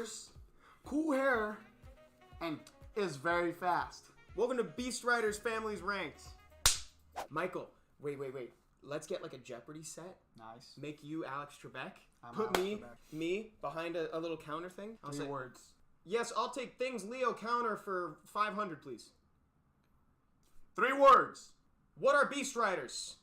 ears, cool hair, and is very fast. Welcome to Beast Riders Family's Ranks. Michael, wait. Let's get like a Jeopardy set. Nice. Make you Alex Trebek. Put me behind a little counter thing. I'll say words. Yes, I'll take things Leo counter for 500, please. 3 words. What are Beast Riders?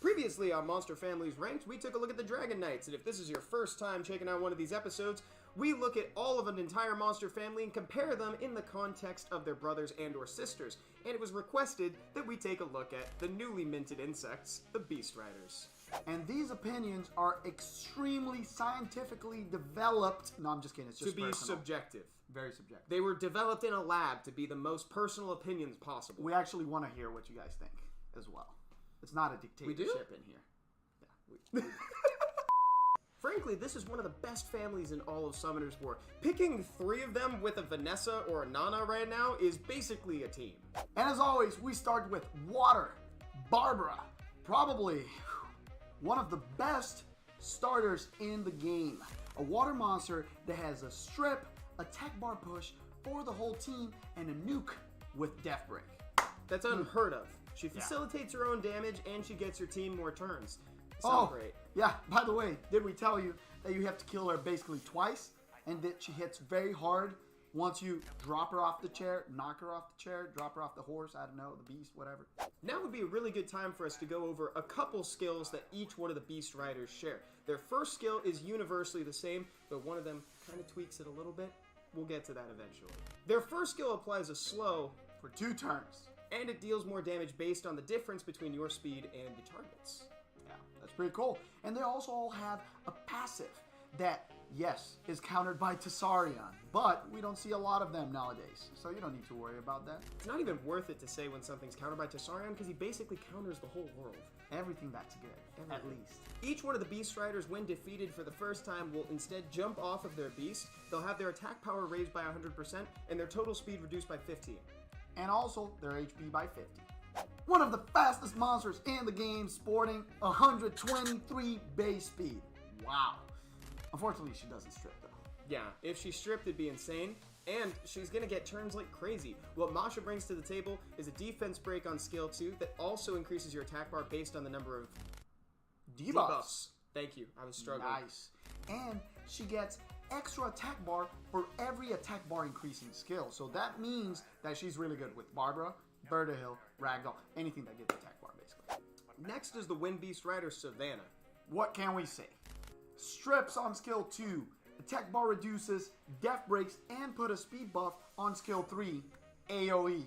Previously on Monster Family's Ranked, we took a look at the Dragon Knights, and if this is your first time checking out one of these episodes, we look at all of an entire monster family and compare them in the context of their brothers and or sisters, and it was requested that we take a look at the newly minted insects, the Beast Riders. And these opinions are extremely scientifically developed. No, I'm just kidding. It's just to be personal. subjective. Very subjective. They were developed in a lab to be the most personal opinions possible. We actually want to hear what you guys think as well. It's not a dictatorship in here. Yeah. Frankly, this is one of the best families in all of Summoner's War. Picking 3 of them with a Vanessa or a Nana right now is basically a team. And as always, we start with Water. Barbara. Probably one of the best starters in the game. A water monster that has a strip, attack bar push for the whole team, and a nuke with Death Break. That's unheard of. She facilitates her own damage and she gets your team more turns. Great. Yeah, by the way, did we tell you that you have to kill her basically twice and that she hits very hard once you drop her off the chair, knock her off the chair, drop her off the horse, I don't know, the beast, whatever. Now would be a really good time for us to go over a couple skills that each one of the Beast Riders share. Their first skill is universally the same, but one of them kind of tweaks it a little bit. We'll get to that eventually. Their first skill applies a slow for 2 turns. And it deals more damage based on the difference between your speed and the target's. Yeah, that's pretty cool. And they also all have a passive that, yes, is countered by Tessarion, but we don't see a lot of them nowadays, so you don't need to worry about that. It's not even worth it to say when something's countered by Tessarion because he basically counters the whole world. Everything that's good, at least. Each one of the Beast Riders, when defeated for the first time, will instead jump off of their beast. They'll have their attack power raised by 100% and their total speed reduced by 15. And also their HP by 50. One of the fastest monsters in the game, sporting 123 base speed. Wow. Unfortunately, she doesn't strip though. Yeah, if she stripped, it'd be insane. And she's gonna get turns like crazy. What Masha brings to the table is a defense break on skill 2 that also increases your attack bar based on the number of debuffs. Thank you, I was struggling. Nice. And she gets extra attack bar for every attack bar increasing skill. So that means that she's really good with Barbara, Bertahill, Ragdoll, anything that gets attack bar basically. Next is the Wind Beast Rider Savannah. What can we say? Strips on skill 2, attack bar reduces, death breaks, and put a speed buff on skill 3, AoE.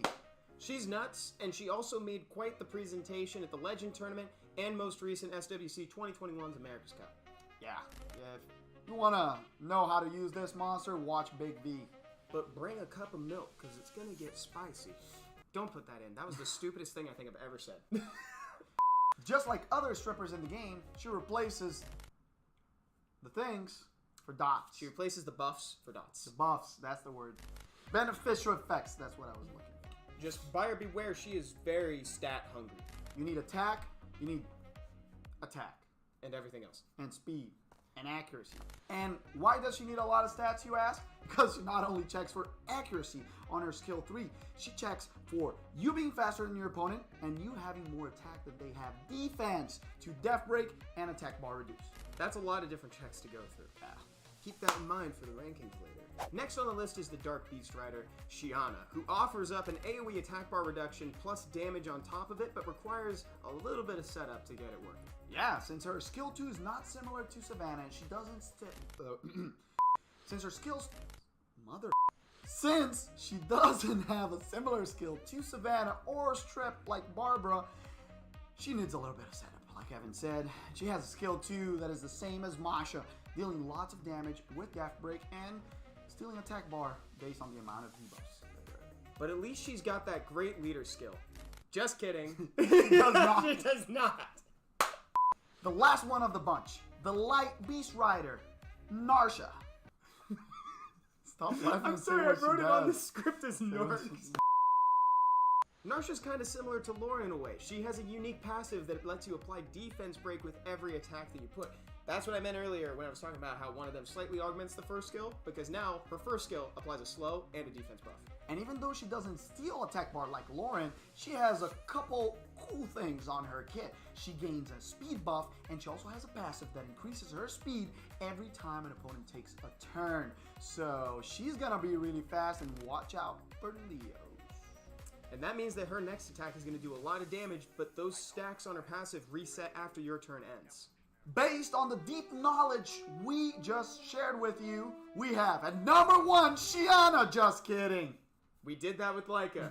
She's nuts, and she also made quite the presentation at the Legend Tournament and most recent SWC 2021's America's Cup. Yeah, if you want to know how to use this monster, watch Big V. But bring a cup of milk, because it's going to get spicy. Don't put that in. That was the stupidest thing I think I've ever said. Just like other strippers in the game, she replaces the things for dots. She replaces the buffs for dots. The buffs, that's the word. Beneficial effects, that's what I was looking for. Just buyer beware, she is very stat hungry. You need attack, you need attack. And everything else. And speed. And accuracy. And why does she need a lot of stats, you ask? Because she not only checks for accuracy on her skill 3, she checks for you being faster than your opponent and you having more attack than they have defense to death break and attack bar reduce. That's a lot of different checks to go through. Keep that in mind for the rankings later. Next on the list is the Dark Beast Rider, Shiana, who offers up an AoE attack bar reduction plus damage on top of it, but requires a little bit of setup to get it working. Yeah, since her skill 2 is not similar to Savannah, and she doesn't since her skills... Since she doesn't have a similar skill to Savannah or Strip like Barbara, she needs a little bit of setup. Like Evan said, she has a skill 2 that is the same as Masha, dealing lots of damage with Death Break and stealing attack bar based on the amount of debuffs. But at least she's got that great leader skill. Just kidding. She does not. She does not. The last one of the bunch, the Light Beast Rider, Narsha. Stop laughing. I'm sorry, I wrote it on the script as Narks. Narsha's kind of similar to Laura in a way. She has a unique passive that lets you apply defense break with every attack that you put. That's what I meant earlier when I was talking about how one of them slightly augments the first skill, because now her first skill applies a slow and a defense buff. And even though she doesn't steal attack bar like Lauren, she has a couple cool things on her kit. She gains a speed buff, and she also has a passive that increases her speed every time an opponent takes a turn. So she's gonna be really fast, and watch out for Leos. And that means that her next attack is going to do a lot of damage, but those stacks on her passive reset after your turn ends. Based on the deep knowledge we just shared with you, we have at number 1, Shiana. Just kidding. We did that with Leica.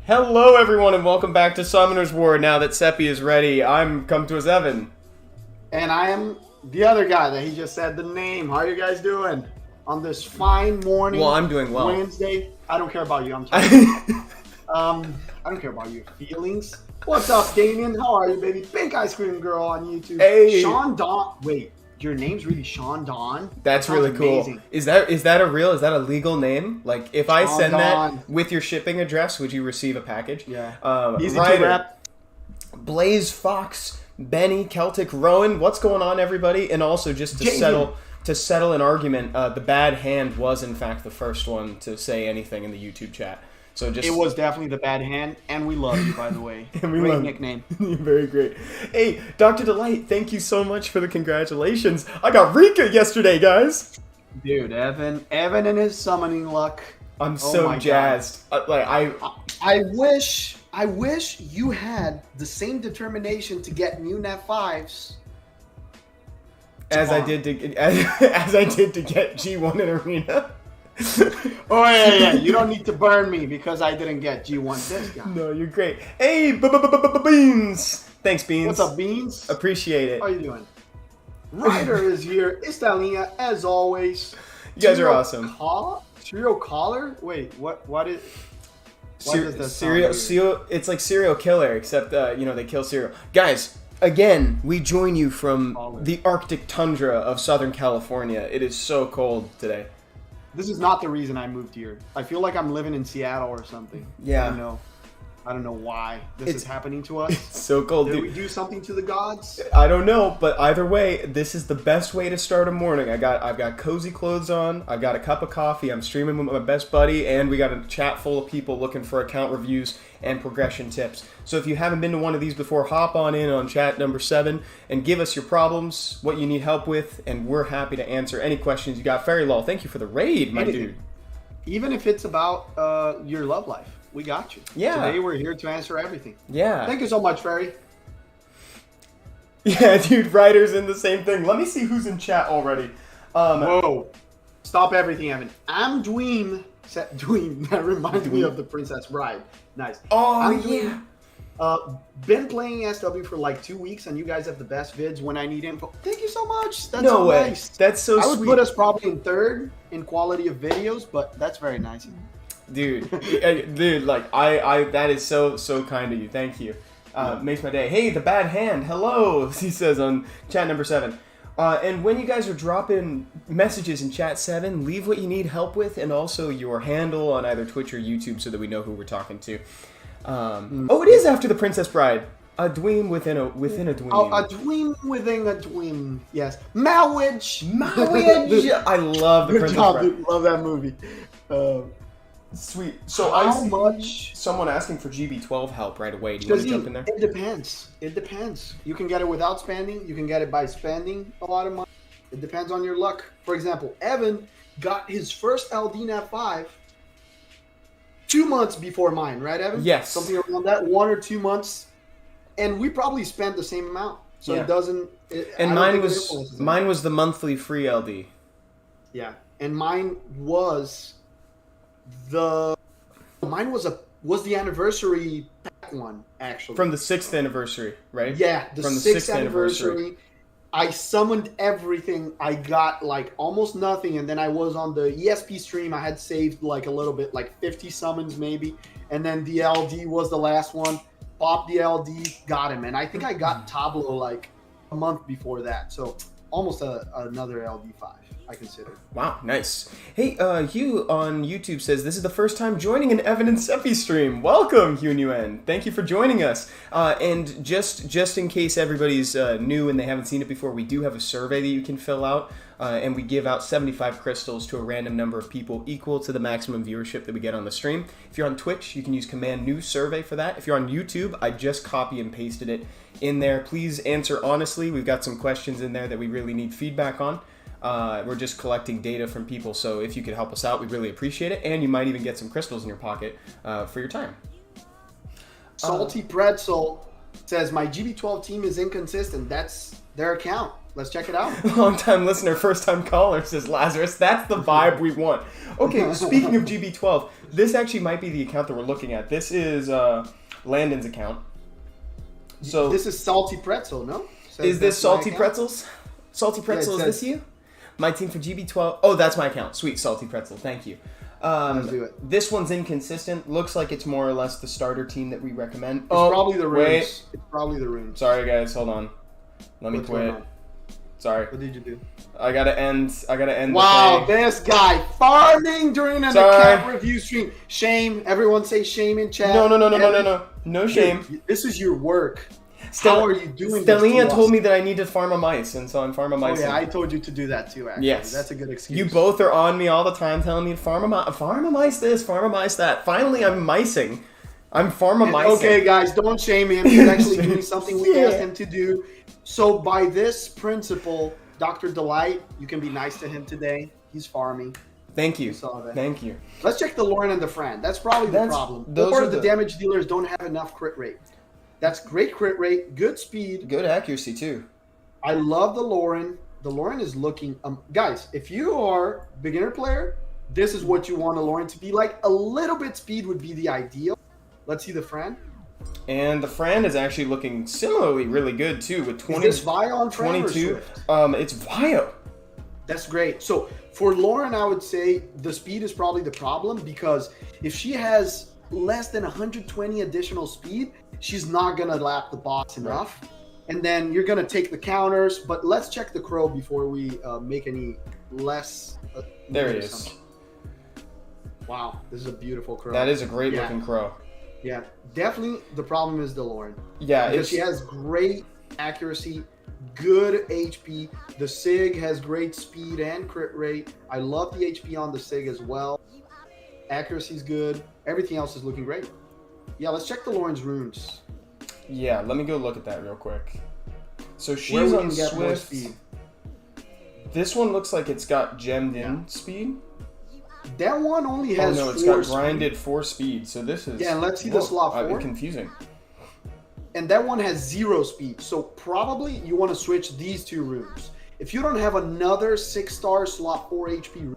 Hello everyone and welcome back to Summoner's War. Now that Seppi is ready, I'm come to as Evan. And I am the other guy that he just said the name. How are you guys doing on this fine morning? Well, I'm doing well. Wednesday. I don't care about you. I'm sorry. I don't care about your feelings. What's up, Damien? How are you, baby? Pink Ice Cream Girl on YouTube. Hey. Sean Dawn. Wait, your name's really Sean Dawn? That's really cool. Amazing. Is that a legal name? Like, if I send that with your shipping address, would you receive a package? Yeah. Easy Ryder, to wrap. Blaze Fox, Benny, Celtic, Rowan. What's going on, everybody? And also, just to settle an argument, the bad hand was in fact the first one to say anything in the YouTube chat. So it was definitely the bad hand, and we love you, by the way. And we great love nickname. Very great. Hey, Dr. Delight, thank you so much for the congratulations. I got Rika yesterday, guys. Dude, Evan and his summoning luck. I'm so jazzed. I wish you had the same determination to get new Nat 5s. As I did to get G1 in Arena. Oh yeah. You don't need to burn me because I didn't get G1 this guy. No, you're great. Hey, Beans. Thanks, Beans. What's up, Beans? Appreciate it. How you doing? Ryder is here. Estalinha, as always. You guys are awesome. Serial caller? Wait, what is? Serial. It's like serial killer, except they kill cereal. Guys, again, we join you from the Arctic tundra of Southern California. It is so cold today. This is not the reason I moved here. I feel like I'm living in Seattle or something. Yeah. I don't know why this is happening to us. It's so cold, Did dude. we do something to the gods? I don't know, but either way, this is the best way to start a morning. I've got cozy clothes on. I've got a cup of coffee. I'm streaming with my best buddy, and we got a chat full of people looking for account reviews and progression tips. So if you haven't been to one of these before, hop on chat number 7 and give us your problems, what you need help with, and we're happy to answer any questions you got. Fairy Law, thank you for the raid, my dude. Even if it's about your love life. We got you. Yeah. Today we're here to answer everything. Yeah. Thank you so much, Fairy. Yeah, dude, Ryder's in the same thing. Let me see who's in chat already. Whoa. Stop everything, Evan. I'm Dweem. Dweem. That reminds me of the Princess Bride. Nice. Oh, I'm Dweem. Been playing SW for like 2 weeks, and you guys have the best vids when I need info. Thank you so much. That's so nice. That's so sweet. I would put us probably in 3rd in quality of videos, but that's very nice. Dude, that is so kind of you. Thank you. Makes my day. Hey, the bad hand. Hello, he says on chat number 7. And when you guys are dropping messages in chat 7, leave what you need help with, and also your handle on either Twitch or YouTube so that we know who we're talking to. Oh, it is after the Princess Bride. A dweem within a dweem. Oh, a dweem within a dweem. Yes. Malwich. I love the Princess Bride. Dude. Love that movie. Sweet. So how much? Someone asking for GB12 help right away. Do you want to jump in there? It depends. You can get it without spending. You can get it by spending a lot of money. It depends on your luck. For example, Evan got his first LD Nat 5 2 months before mine, right, Evan? Yes. Something around that, 1 or 2 months, and we probably spent the same amount. So it doesn't. And mine was the monthly free LD. Yeah, and mine was the anniversary pack one, actually. From the 6th anniversary, right? Yeah, from the 6th anniversary. I summoned everything. I got like almost nothing, and then I was on the ESP stream. I had saved like a little bit, like 50 summons maybe, and then the LD was the last one. Popped the LD, got him, and I think I got Tableau like a month before that, so almost another LD5. I consider. Wow, nice. Hey, Hugh on YouTube says, this is the first time joining an Evan and Seppi stream. Welcome, Hugh Nguyen. Thank you for joining us. And just in case everybody's new and they haven't seen it before, we do have a survey that you can fill out. And we give out 75 crystals to a random number of people equal to the maximum viewership that we get on the stream. If you're on Twitch, you can use command new survey for that. If you're on YouTube, I just copy and pasted it in there. Please answer honestly. We've got some questions in there that we really need feedback on. We're just collecting data from people, so if you could help us out, we'd really appreciate it. And you might even get some crystals in your pocket for your time. Salty Pretzel says, my GB12 team is inconsistent. That's their account. Let's check it out. Long-time listener, first-time caller, says Lazarus. That's the vibe we want. Okay, speaking of GB12, this actually might be the account that we're looking at. This is Landon's account. So this is Salty Pretzel, no? Is this Salty Pretzels? Salty Pretzel, is this you? My team for GB12. Oh, that's my account. Sweet, Salty Pretzel. Thank you. Let's do it. This one's inconsistent. Looks like it's more or less the starter team that we recommend. It's probably the runes. Wait. It's probably the runes. Sorry, guys. Hold on. Let me quit. Sorry. What did you do? I gotta end. Wow, this guy farming during an account review stream. Shame. Everyone say shame in chat. No. No shame. Dude, this is your work. How are you doing Stellina told me that I need to farm a mice, and so I'm farming mice. Oh yeah, I told you to do that too, actually. Yes. That's a good excuse. You both are on me all the time telling me to farm a mice this, farm a mice that. Finally, I'm micing. I'm farm a mice. Okay, guys, don't shame him. He's actually doing something we asked him to do. So by this principle, Dr. Delight, you can be nice to him today. He's farming. Thank you. Thank you. Let's check the Lauren and the Fran. That's probably the problem. Or the damage dealers don't have enough crit rate. That's great crit rate, good speed. Good accuracy, too. I love the Lauren. The Lauren is looking... guys, if you are a beginner player, this is what you want a Lauren to be like. A little bit speed would be the ideal. Let's see the Fran. And the Fran is actually looking similarly really good, too, with 20... Is this Vio on Fran 22. It's Vio. That's great. So, for Lauren, I would say the speed is probably the problem, because if she has less than 120 additional speed, she's not going to lap the boss enough. Right. And then you're going to take the counters. But let's check the crow before we make any less... there he is. Wow, this is a beautiful crow. That is a great looking crow. Yeah, definitely the problem is the Lauren. Yeah, because she has great accuracy, good HP. The SIG has great speed and crit rate. I love the HP on the SIG as well. Accuracy's good. Everything else is looking great. Yeah, let's check the Lauren's runes. Yeah, let me go look at that real quick. So she's on Swift. This one looks like it's got gemmed in speed. That one only has 4 it's got grinded 4 speed. So this is... Yeah, and let's see the slot 4. Confusing. And that one has 0 speed. So probably you want to switch these 2 runes. If you don't have another 6-star slot 4 HP rune,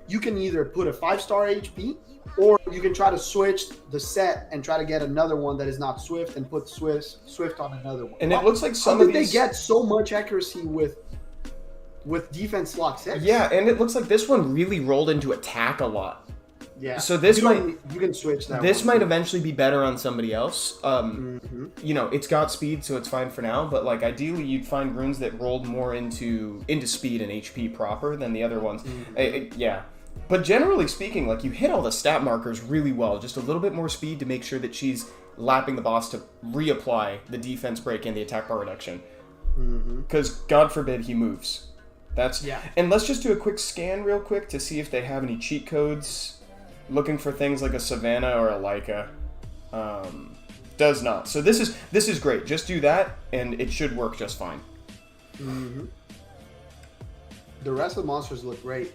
you can either put a 5-star HP, or you can try to switch the set and try to get another one that is not Swift and put Swift on another one. And it looks like some of these... they get so much accuracy with defense slot 6? Yeah, and it looks like this one really rolled into attack a lot. Yeah. So this you can switch that. This might eventually be better on somebody else. You know, it's got speed, so it's fine for now. But like, ideally, you'd find runes that rolled more into speed and HP proper than the other ones. Yeah. But generally speaking, like, you hit all the stat markers really well. Just a little bit more speed to make sure that she's lapping the boss to reapply the defense break and the attack bar reduction. Because God forbid he moves. And let's just do a quick scan real quick to see if they have any cheat codes. Looking for things like a Savannah or a Leica. Does not. So this is great. Just do that, and it should work just fine. The rest of the monsters look great.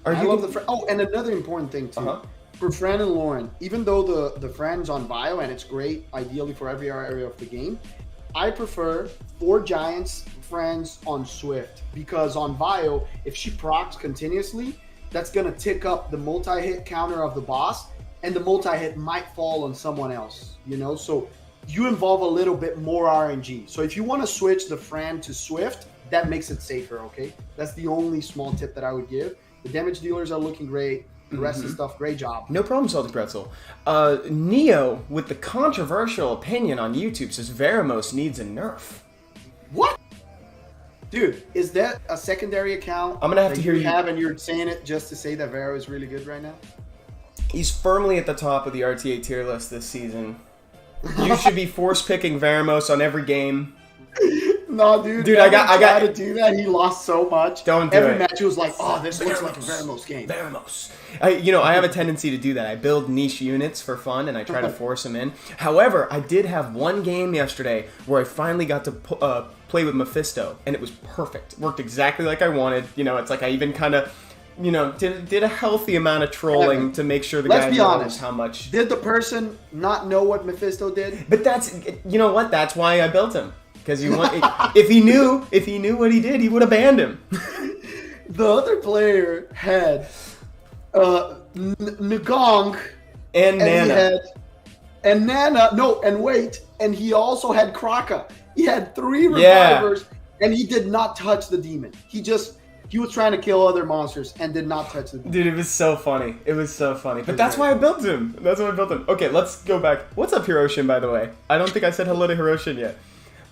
I love the Oh, and another important thing too. For Fran and Lauren, even though the Fran's on Bio and it's great, ideally for every area of the game, I prefer 4 Giants Frans on Swift, because on Bio, if she procs continuously, that's going to tick up the multi-hit counter of the boss, and the multi-hit might fall on someone else, you know? So you involve a little bit more RNG. So if you want to switch the Fran to Swift, that makes it safer, okay? That's the only small tip that I would give. The damage dealers are looking great. The rest of the stuff, great job. No problem, Salty Pretzel. Neo, with the controversial opinion on YouTube, says Veramos needs a nerf. What? Dude, is that a secondary account? I'm gonna have to hear you. And you're saying it just to say that Vero is really good right now? He's firmly at the top of the RTA tier list this season. You should be force picking Veramos on every game. No, dude. Dude, I got to do that. He lost so much. Don't do Every it. match he was like, oh, this looks like a Veramos game. Veramos. I have a tendency to do that. I build niche units for fun and I try to force them in. However, I did have one game yesterday where I finally got to play with Mephisto, and it was perfect. It worked exactly like I wanted. It's like I even kind of, did a healthy amount of trolling to make sure the guy knows honest. how much. Did the person not know what Mephisto did? But that's, you know what? That's why I built him. Because if he knew what he did, he would have banned him. The other player had Ngong and Nana. And he also had Kraka. He had 3 revivers, and he did not touch the demon. He was trying to kill other monsters and did not touch the demon. Dude, it was so funny. But that's why I built him. Okay, let's go back. What's up, Hiroshin, by the way? I don't think I said hello to Hiroshin yet.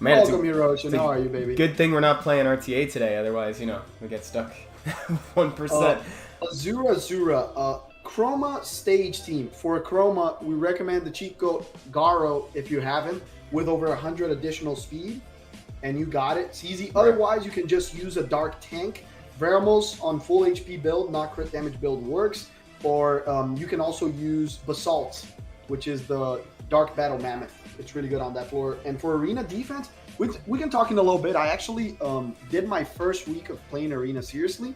Man, welcome, Hiroshin. How are you, baby? Good thing we're not playing RTA today. Otherwise, we get stuck 1%. Azura, Chroma stage team. For a Chroma, we recommend the cheat code Garo if you have him, with over 100 additional speed, and you got it. It's easy. Otherwise, you can just use a dark tank. Veramos on full HP build, not crit damage build works. Or you can also use Basalt, which is the Dark Battle Mammoth. It's really good on that floor. And for arena defense, we can talk in a little bit. I actually did my first week of playing arena seriously,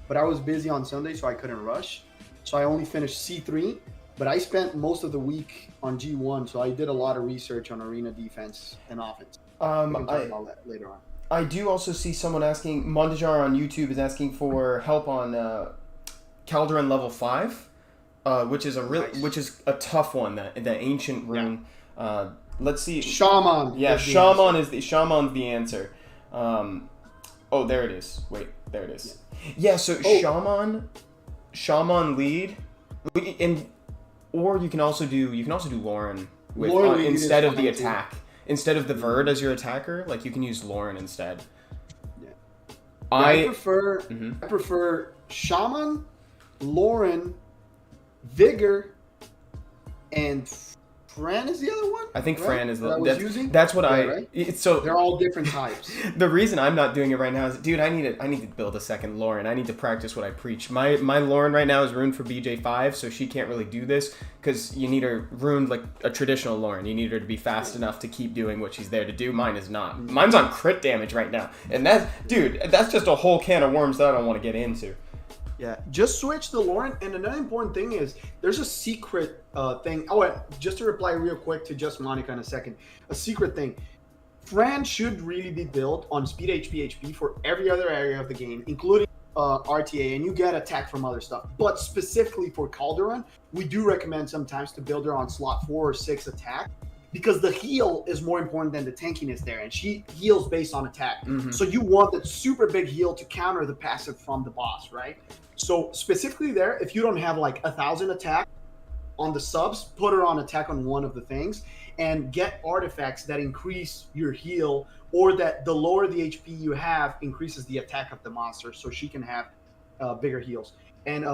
but I was busy on Sunday, so I couldn't rush. So I only finished C3, but I spent most of the week on G1, so I did a lot of research on arena defense and offense. We can talk about that later on. I do also see someone asking, Mondejar on YouTube is asking for help on Calderon level 5, which is a tough one, the ancient rune. Yeah. Let's see. Shaman. Yeah, Shaman's the answer. Oh, there it is. Wait, there it is. Yeah, so Shaman lead, or you can also do Lauren with instead of the attack. Instead of the Verd as your attacker, like you can use Lauren instead. Yeah. I prefer Shaman, Lauren, Vigor, and Fran is the other one? I think right? Fran is using. That's what right? So they're all different types. The reason I'm not doing it right now is, dude, I need to build a second Lauren. I need to practice what I preach. My Lauren right now is ruined for BJ5, so she can't really do this because you need her ruined like a traditional Lauren. You need her to be fast enough to keep doing what she's there to do. Mine is not. Mine's on crit damage right now, and that's just a whole can of worms that I don't want to get into. Yeah, just switch to Lauren. And another important thing is there's a secret thing. Oh, and just to reply real quick to just Monica in a second. A secret thing. Fran should really be built on speed HP for every other area of the game, including RTA, and you get attack from other stuff. But specifically for Calderon, we do recommend sometimes to build her on slot 4 or 6 attack, because the heal is more important than the tankiness there, and she heals based on attack. Mm-hmm. So you want that super big heal to counter the passive from the boss, right? So specifically there, if you don't have like 1,000 attack on the subs, put her on attack on one of the things and get artifacts that increase your heal, or that the lower the HP you have increases the attack of the monster, so she can have bigger heals. And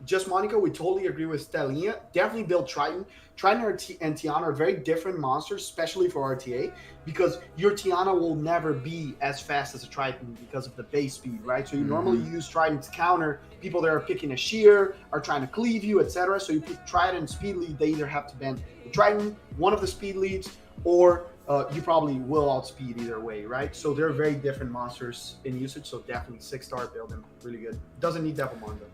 just Monica, we totally agree with Stellina. Definitely build Triton. Triton and Tiana are very different monsters, especially for RTA, because your Tiana will never be as fast as a Triton because of the base speed, right? So you normally use Triton to counter people that are picking a shear, are trying to cleave you, etc. So you put Triton and speed lead, they either have to ban the Triton, one of the speed leads, or you probably will outspeed either way, right? So they're very different monsters in usage, so definitely 6-star build them, really good. Doesn't need Devil Mondo.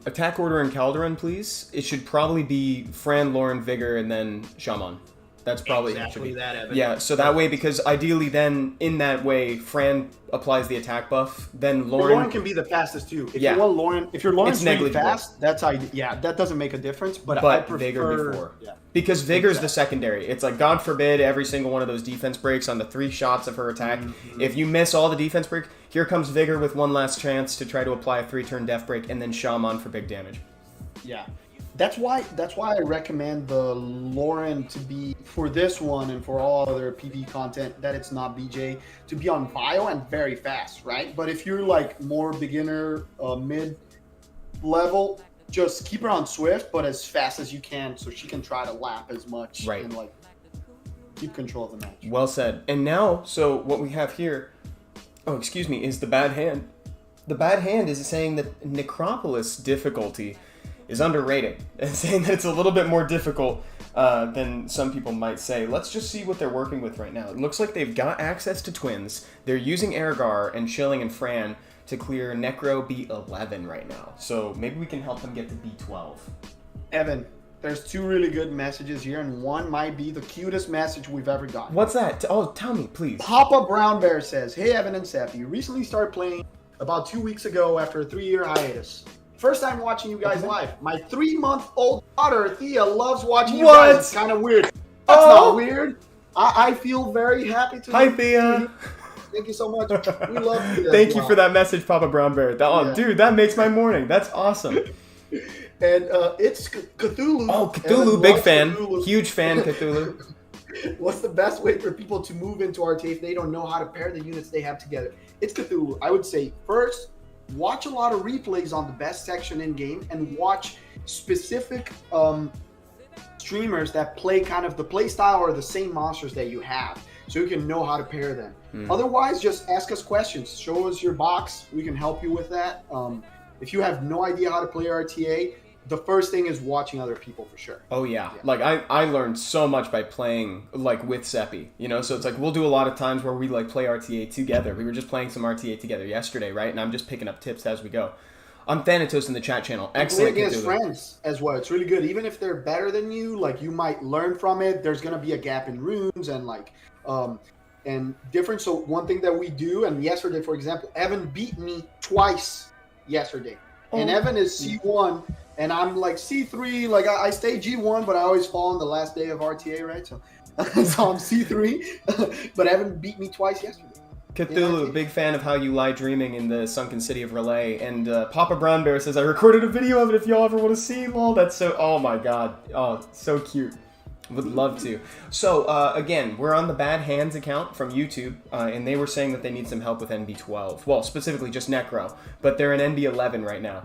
Attack order in Calderon, please. It should probably be Fran, Lauren, Vigor, and then Shaman. That's probably exactly that, Evan. Yeah, so that way, because ideally then, in that way, Fran applies the attack buff, then Lauren can be the fastest too. If you want Lauren, if your Lauren's really fast, that's that doesn't make a difference, but I prefer Vigor before. Yeah. Because Vigor's the secondary. It's like, God forbid, every single one of those defense breaks on the 3 shots of her attack. Mm-hmm. If you miss all the defense break, here comes Vigor with one last chance to try to apply a 3-turn death break, and then Shaman for big damage. Yeah. That's why I recommend the Lauren to be, for this one and for all other PP content that it's not BJ, to be on bio and very fast, right? But if you're like more beginner, mid level, just keep her on Swift, but as fast as you can so she can try to lap as much and like keep control of the match. Well said. And now, so what we have here, is the bad hand. The bad hand is saying that Necropolis difficulty is underrated, and saying that it's a little bit more difficult than some people might say. Let's just see what they're working with right now. It looks like they've got access to twins. They're using Ergar and Chilling and Fran to clear Necro B11 right now. So maybe we can help them get to B12. Evan, there's 2 really good messages here, and one might be the cutest message we've ever gotten. What's that? Oh, tell me, please. Papa Brown Bear says, "Hey, Evan and Seppi, you recently started playing about 2 weeks ago after a 3-year hiatus. First time watching you guys live. My 3-month-old daughter, Thea, loves watching you guys. It's kind of weird." That's not weird. I feel very happy to Hi, Thea. Thank you so much. We love Thea. Thank you for that message, Papa Brown Bear. Dude, that makes my morning. That's awesome. And it's Cthulhu. Oh, Cthulhu, big fan. Cthulhu. Huge fan, Cthulhu. What's the best way for people to move into RTA if they don't know how to pair the units they have together? It's Cthulhu. I would say, first, watch a lot of replays on the best section in game and watch specific streamers that play kind of the play style or the same monsters that you have, so you can know how to pair them. Otherwise, just ask us questions. Show us your box. We can help you with that. If you have no idea how to play RTA, the first thing is watching other people for sure. Oh yeah. Like I learned so much by playing like with Seppi, you know, so it's like we'll do a lot of times where we like play RTA together. We were just playing some RTA together yesterday, right? And I'm just picking up tips as we go. I'm Thanatos in the chat channel. Excellent. Play against friends as well. It's really good. Even if they're better than you, like you might learn from it. There's gonna be a gap in runes and like and different. So one thing that we do, and yesterday, for example, Evan beat me twice yesterday. And Evan is C1 and I'm like C3. Like I stay G1, but I always fall on the last day of RTA, right? So, so I'm C3. But Evan beat me twice yesterday. Cthulhu, big fan of how you lie dreaming in the sunken city of Relay. And Papa Brown Bear says, I recorded a video of it if y'all ever want to see. Lol, that's so, oh my god. Oh, so cute. Would love to. So, again, we're on the Bad Hands account from YouTube, and they were saying that they need some help with NB12. Well, specifically just Necro, but they're in NB11 right now.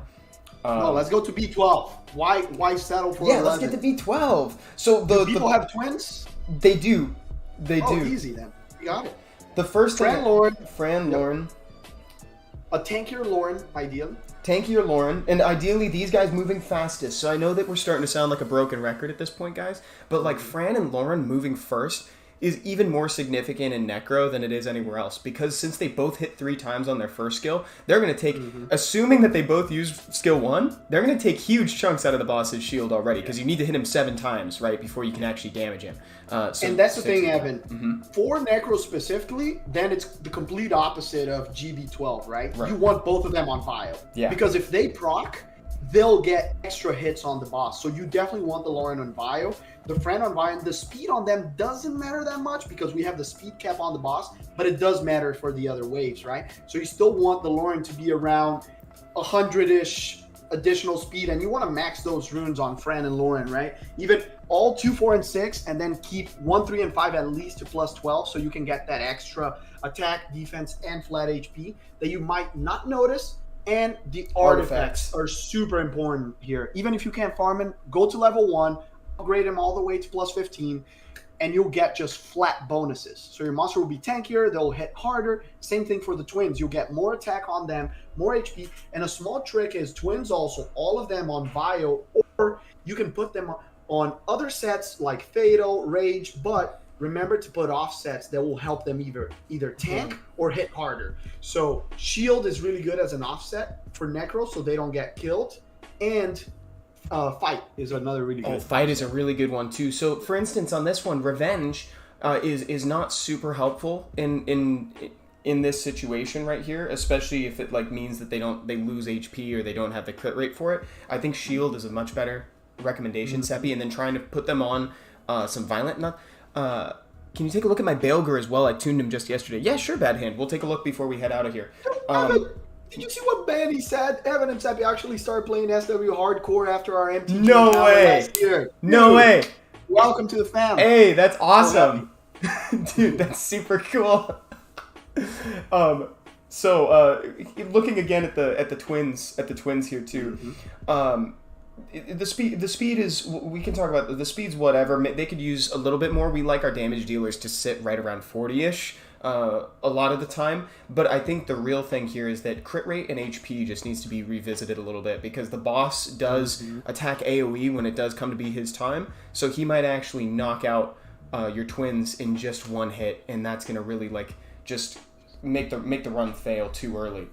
No, let's go to B12. Why settle for 11? Let's get to B12. So do people have twins? They do. They do. Easy then. You got it. The first Fran thing, Lauren. A tankier Lauren, ideally. Tankier Lauren, and ideally these guys moving fastest. So I know that we're starting to sound like a broken record at this point, guys, but like Fran and Lauren moving first is even more significant in Necro than it is anywhere else, because since they both hit 3 times on their first skill, they're going to take, assuming that they both use skill 1, they're going to take huge chunks out of the boss's shield already, because you need to hit him 7 times, right, before you can actually damage him. And that's the thing, Evan. For Necro specifically, then it's the complete opposite of GB12, right? You want both of them on bio. Yeah. Because if they proc, they'll get extra hits on the boss. So you definitely want the Lauren on bio. The Fran on bio, and the speed on them doesn't matter that much because we have the speed cap on the boss, but it does matter for the other waves, right? So you still want the Lauren to be around 100-ish additional speed, and you want to max those runes on Fran and Lauren, right? Even all 2, 4, and 6, and then keep 1, 3, and 5 at least to plus 12, so you can get that extra attack, defense, and flat HP that you might not notice. And the artifacts are super important here. Even if you can't farm them, go to level 1, upgrade them all the way to plus 15, and you'll get just flat bonuses. So your monster will be tankier, they'll hit harder. Same thing for the twins. You'll get more attack on them, more HP. And a small trick is twins also, all of them on bio, or you can put them on other sets like Fatal, Rage, but remember to put offsets that will help them either tank or hit harder. So Shield is really good as an offset for Necro so they don't get killed. And Fight is another really good Fight is a really good one too. So for instance, on this one, Revenge is not super helpful in this situation right here, especially if it like means that they lose HP or they don't have the crit rate for it. I think Shield is a much better recommendation, Seppi, and then trying to put them on some Violent. Can you take a look at my Baelger as well? I tuned him just yesterday. Yeah, sure, Bad Hand. We'll take a look before we head out of here. Did you see what Benny said? Evan and Seppi actually started playing SW Hardcore after our MTG No account way. last year. No Dude, way. Welcome to the fam. Hey, that's awesome. Dude, that's super cool. Looking again at the twins here too. The speed is, we can talk about the speed's whatever. They could use a little bit more. We like our damage dealers to sit right around 40ish a lot of the time, but I think the real thing here is that crit rate and HP just needs to be revisited a little bit, because the boss does attack AoE when it does come to be his time, so he might actually knock out your twins in just one hit, and that's gonna really like just make the run fail too early.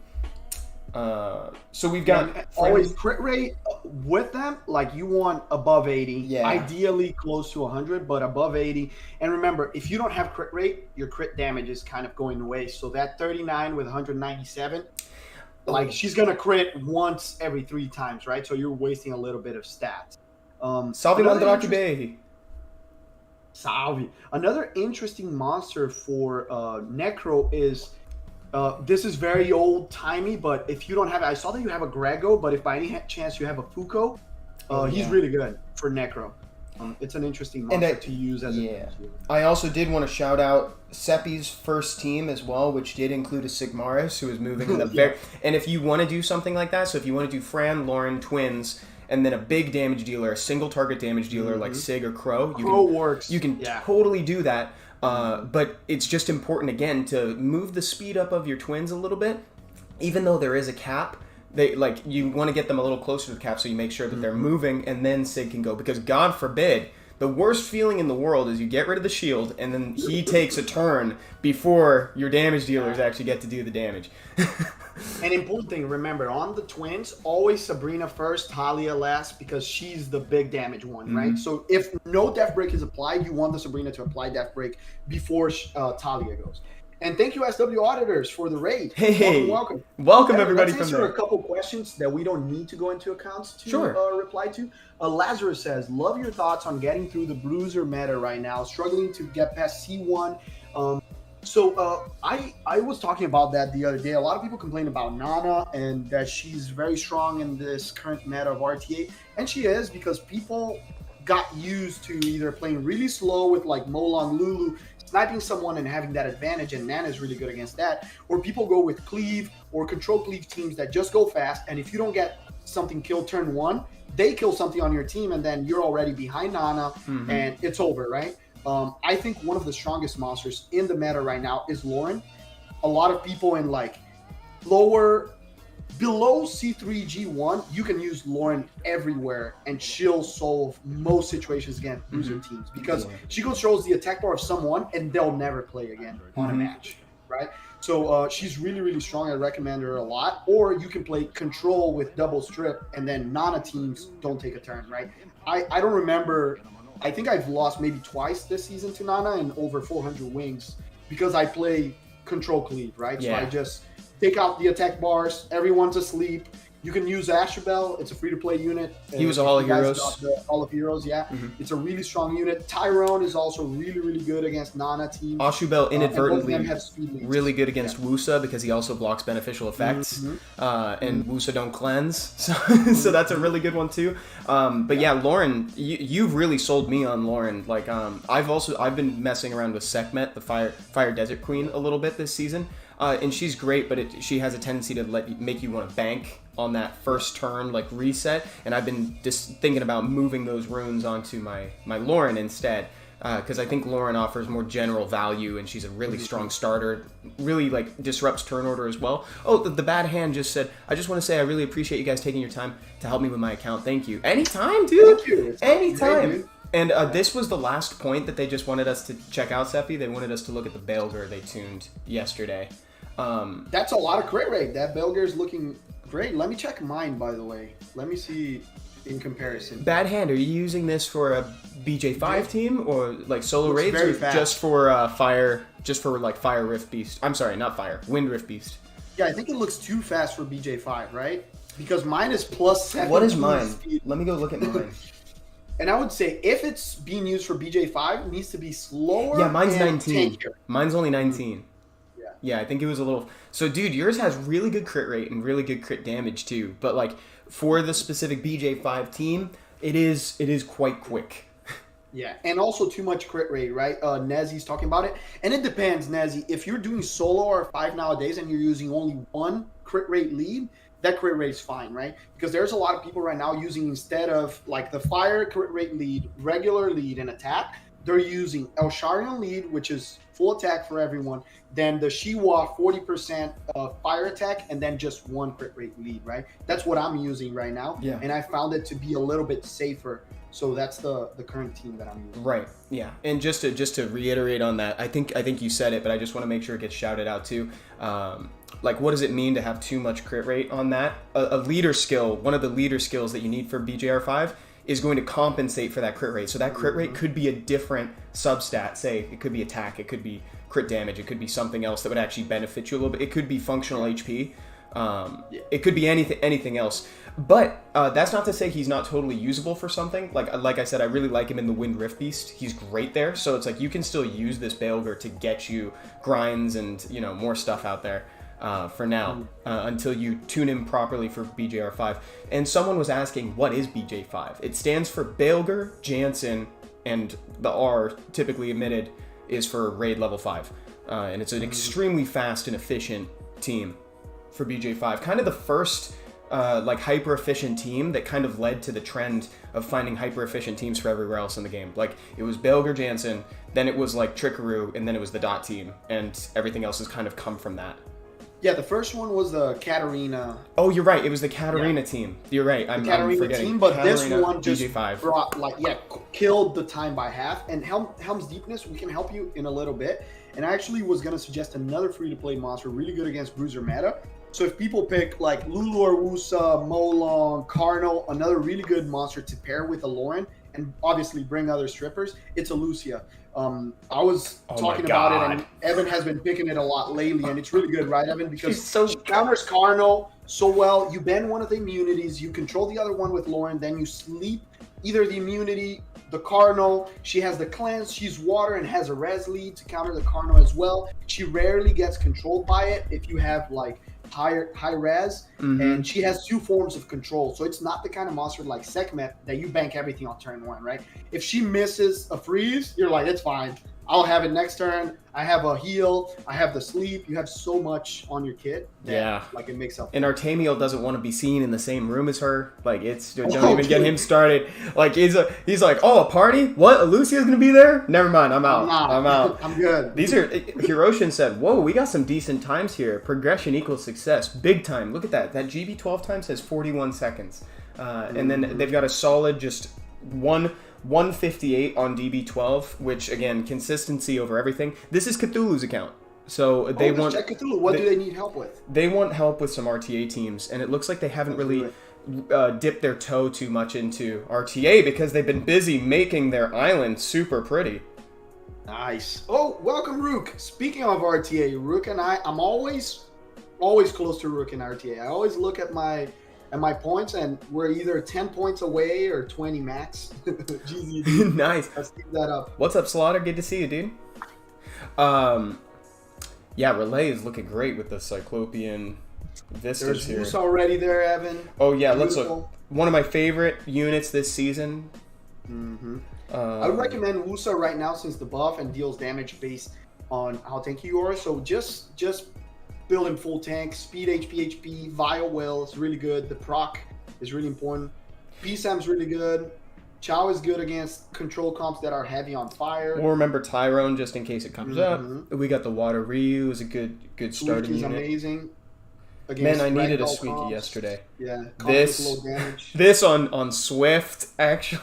So we've got always crit rate with them, like you want above 80, Yeah. ideally close to 100, but above 80. And remember, if you don't have crit rate, your crit damage is kind of going away. So that 39 with 197, like she's gonna crit once every 3 times, right? So you're wasting a little bit of stats. Salve another Mandrake Bay. Salve. Another interesting monster for Necro is, this is very old-timey, but if you don't have it, I saw that you have a Grego, but if by any chance you have a Fuko, he's really good for Necro. It's an interesting monster to use as a... I also did want to shout out Seppi's first team as well, which did include a Sigmaris who is moving in the And if you want to do something like that, so if you want to do Fran, Lauren, twins, and then a big damage dealer, a single target damage dealer like Sig or Crow, you can totally do that. But it's just important, again, to move the speed up of your twins a little bit. Even though there is a cap, you want to get them a little closer to the cap, so you make sure that they're moving, and then Sig can go. Because God forbid, the worst feeling in the world is you get rid of the shield, and then he takes a turn before your damage dealers actually get to do the damage. An important thing, remember, on the twins, always Sabrina first, Talia last, because she's the big damage one, right? So if no Death Break is applied, you want the Sabrina to apply Death Break before Talia goes. And thank you, SW Auditors, for the raid. Hey, welcome everybody from there. Let's answer a couple questions that we don't need to go into accounts to reply to. Lazarus says, love your thoughts on getting through the bruiser meta right now, struggling to get past C1. I was talking about that the other day. A lot of people complain about Nana and that she's very strong in this current meta of RTA. And she is, because people got used to either playing really slow with like Molong Lulu, sniping someone and having that advantage, and Nana's really good against that. Or people go with Cleave or control Cleave teams that just go fast, and if you don't get something killed turn 1, they kill something on your team, and then you're already behind Nana, and it's over, right? I think one of the strongest monsters in the meta right now is Lauren. A lot of people in like below C3 G1, you can use Lauren everywhere, and she'll solve most situations against bruiser teams, because she controls the attack bar of someone and they'll never play again on a match, right? So she's really, really strong. I recommend her a lot. Or you can play control with double strip, and then Nana teams don't take a turn, right? I don't remember. I think I've lost maybe twice this season to Nana and over 400 wings, because I play control Cleave, right? So I just take out the attack bars. Everyone's asleep. You can use Asherbell. It's a free-to-play unit. He was a Hall of Heroes. Hall of Heroes, It's a really strong unit. Tyrone is also really, really good against Nana teams. Ashubel inadvertently really good against Wusa, because he also blocks beneficial effects, and Wusa don't cleanse. So that's a really good one too. But yeah, Lauren, you've really sold me on Lauren. Like I've been messing around with Sekhmet, the Fire Desert Queen, a little bit this season. And she's great, but she has a tendency to make you want to bank on that first turn, like reset. And I've been just thinking about moving those runes onto my Lauren instead, because I think Lauren offers more general value, and she's a really strong starter. Really like disrupts turn order as well. Oh, the Bad Hand just said, I just want to say I really appreciate you guys taking your time to help me with my account. Thank you. Anytime, dude. Thank you. Anytime. Dude. And this was the last point that they just wanted us to check out, Seppi. They wanted us to look at the Baelger they tuned yesterday. That's a lot of crit rate. That Baelger is looking great. Let me check mine, by the way. Let me see in comparison. Bad Hand, are you using this for a BJ5 team, or like solo raids, or just for fire Rift Beast? I'm sorry, not fire, Wind Rift Beast. Yeah, I think it looks too fast for BJ5, right? Because mine is +7. What is mine? Let me go look at mine. And I would say if it's being used for BJ5, it needs to be slower. Yeah, mine's 19. Tankier. Mine's only 19. Yeah. Yeah, I think it was a little... So, dude, yours has really good crit rate and really good crit damage, too. But, like, for the specific BJ5 team, it is quite quick. Yeah, and also too much crit rate, right? Nezzy's talking about it. And it depends, Nezzy. If you're doing solo or 5 nowadays and you're using only 1 crit rate lead, that crit rate is fine, right? Because there's a lot of people right now using, instead of like the fire crit rate lead, regular lead, and attack, they're using El Sharion lead, which is full attack for everyone, then the Shiwa 40% fire attack, and then just 1 crit rate lead, right? That's what I'm using right now. Yeah. And I found it to be a little bit safer. So that's the current team that I'm using. Right. Yeah. And just to reiterate on that, I think you said it, but I just want to make sure it gets shouted out too. Like, what does it mean to have too much crit rate on that? A leader skill, one of the leader skills that you need for BJR5 is going to compensate for that crit rate. So that crit rate could be a different substat. Say it could be attack, it could be crit damage, it could be something else that would actually benefit you a little bit. It could be functional HP. It could be anything else. But that's not to say he's not totally usable for something. Like I said, I really like him in the Wind Rift Beast. He's great there. So it's like you can still use this Baelger to get you grinds and, you know, more stuff out there for now until you tune him properly for BJR5. And someone was asking, what is BJ5? It stands for Baelger, Jansen, and the R, typically omitted, is for raid level 5. And it's an extremely fast and efficient team for BJ5. Kind of the first like hyper efficient team that kind of led to the trend of finding hyper efficient teams for everywhere else in the game. Like it was Baelger, Jansen, then it was like Trickaroo, and then it was the Dot team, and everything else has kind of come from that. Yeah, the first one was the Katarina. Oh, you're right. It was the Katarina team. You're right. I'm forgetting. Team, but Katarina, this one just BJ5. brought, killed the time by half. And Helm's Deepness, we can help you in a little bit. And I actually was going to suggest another free-to-play monster, really good against Bruiser meta. So if people pick like Lulu or Wusa, Molong, Carno, another really good monster to pair with a Lauren, and obviously bring other strippers, it's a Lucia. I was talking about it, and Evan has been picking it a lot lately, and it's really good, right, Evan? Because she counters Carno so well. You ban one of the immunities, you control the other one with Lauren, then you sleep either the immunity, the Carno. She has the cleanse, she's water, and has a res lead to counter the Carno as well. She rarely gets controlled by it if you have like high res, and she has 2 forms of control. So it's not the kind of monster like Sekhmet that you bank everything on turn 1, right? If she misses a freeze, you're like, it's fine. I'll have it next turn. I have a heal. I have the sleep. You have so much on your kit that, like, it makes up. And Artemiel doesn't want to be seen in the same room as her. Like, don't even get him started. Like, he's like, oh, a party? What? Lucia's gonna be there? Never mind. I'm out. I'm out. I'm good. These are Hiroshin said, whoa, we got some decent times here. Progression equals success. Big time. Look at that. That GB12 time says 41 seconds. And then they've got a solid just 158 on DB12, which again, consistency over everything. This is Cthulhu's account, so they want. Check Cthulhu. What do they need help with? They want help with some RTA teams, and it looks like they haven't really dipped their toe too much into RTA because they've been busy making their island super pretty. Nice. Oh, welcome, Rook. Speaking of RTA, Rook and I'm always close to Rook and RTA. I always look at my points, and we're either 10 points away or 20 max. GG. Nice. Let's keep that up. What's up, Slaughter? Good to see you, dude. Yeah, Relay is looking great with the Cyclopean vistas here. There's Moose already there, Evan. Oh, yeah, let's look. One of my favorite units this season. I would recommend Wusa right now since the buff and deals damage based on how tanky you are. So just build him full tank, speed, HP, Vile Will is really good. The proc is really important. PSAM's really good. Chow is good against control comps that are heavy on fire. We'll remember Tyrone just in case it comes up. We got the Water Ryu is a good starting unit. Amazing. Man, I needed a Squeaky yesterday. Yeah. This on Swift actually.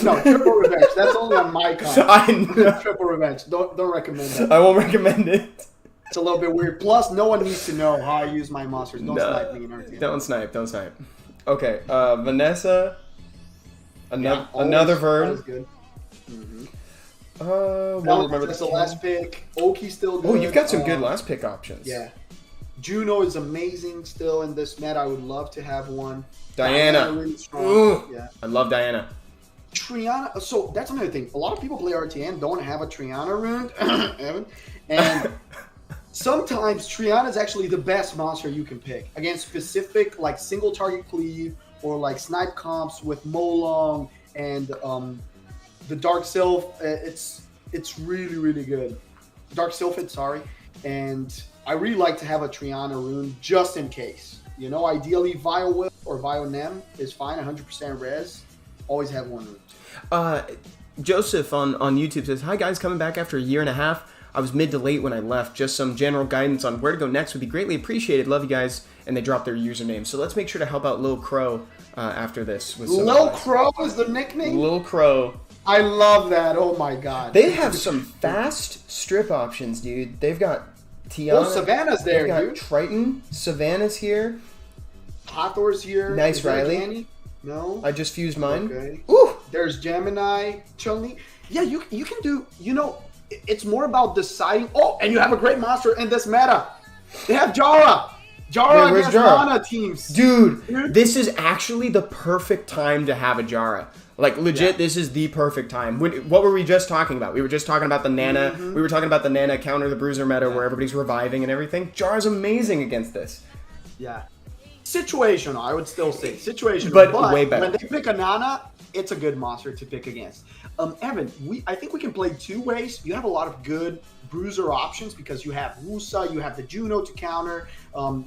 No, Triple Revenge. That's only on my comp. I know. Triple Revenge. Don't recommend that. I won't recommend it. It's a little bit weird. Plus, no one needs to know how I use my monsters. Don't snipe me in RTA. Don't snipe. Okay, Vanessa. Another Vern. That was good. We'll remember that's the last pick. Oki's still good. Oh, you've got some good last pick options. Yeah. Juno is amazing still in this meta. I would love to have one. Diana. Really strong. Ooh, yeah. I love Diana. Triana. So that's another thing. A lot of people play RTA and don't have a Triana rune, Evan. And sometimes Triana is actually the best monster you can pick against specific like single target cleave or like snipe comps with Molong and the Dark Sylph. It's really, really good. Dark Sylphid, sorry. And I really like to have a Triana rune just in case. You know, ideally Viowil or Vionem is fine, 100% res. Always have one rune. Joseph on YouTube says, "Hi guys, coming back after a year and a half. I was mid to late when I left. Just some general guidance on where to go next would be greatly appreciated. Love you guys." And they dropped their username. So let's make sure to help out Lil Crow after this. With Lil Crow is the nickname? Lil Crow. I love that. Oh my god. They have some fast strip options, dude. They've got Tiana. Oh, Savannah's there, they've got dude. Triton. Savannah's here. Hathor's here. Nice, Is there Riley. Candy? No. I just fused mine. Okay. Ooh! There's Gemini, Chun-Li. Yeah, you can do, you know, it's more about deciding. Oh, and you have a great monster in this meta. They have Jara. Jara Wait, against Jara? Mana teams. Dude, this is actually the perfect time to have a Jara. Like, legit, This is the perfect time. What were we just talking about? We were just talking about the Nana. Mm-hmm. We were talking about the Nana counter the Bruiser meta where everybody's reviving and everything. Jara's amazing against this. Yeah. Situational, I would still say. Situational. But way better. When they pick a Nana, it's a good monster to pick against. Evan, I think we can play two ways. You have a lot of good Bruiser options because you have Wusa, you have the Juno to counter.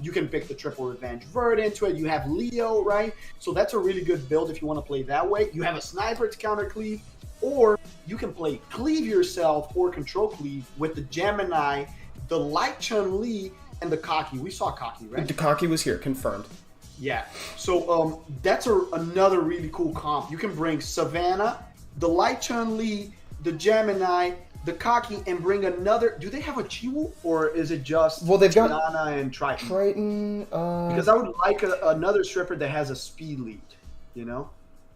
You can pick the Triple Revenge Vert into it. You have Leo, right? So that's a really good build if you want to play that way. You have a Sniper to counter Cleave, or you can play Cleave yourself or Control Cleave with the Gemini, the Light Chun-Li, and the Kaki. We saw Kaki, right? The Kaki was here, confirmed. Yeah. So that's another really cool comp. You can bring Savannah, the Light Chun-Li, the Gemini, the Kaki, and bring another. Do they have a Chiwu, or is it just they've got Shiana and Triton? Triton. Because I would like another stripper that has a speed lead. You know.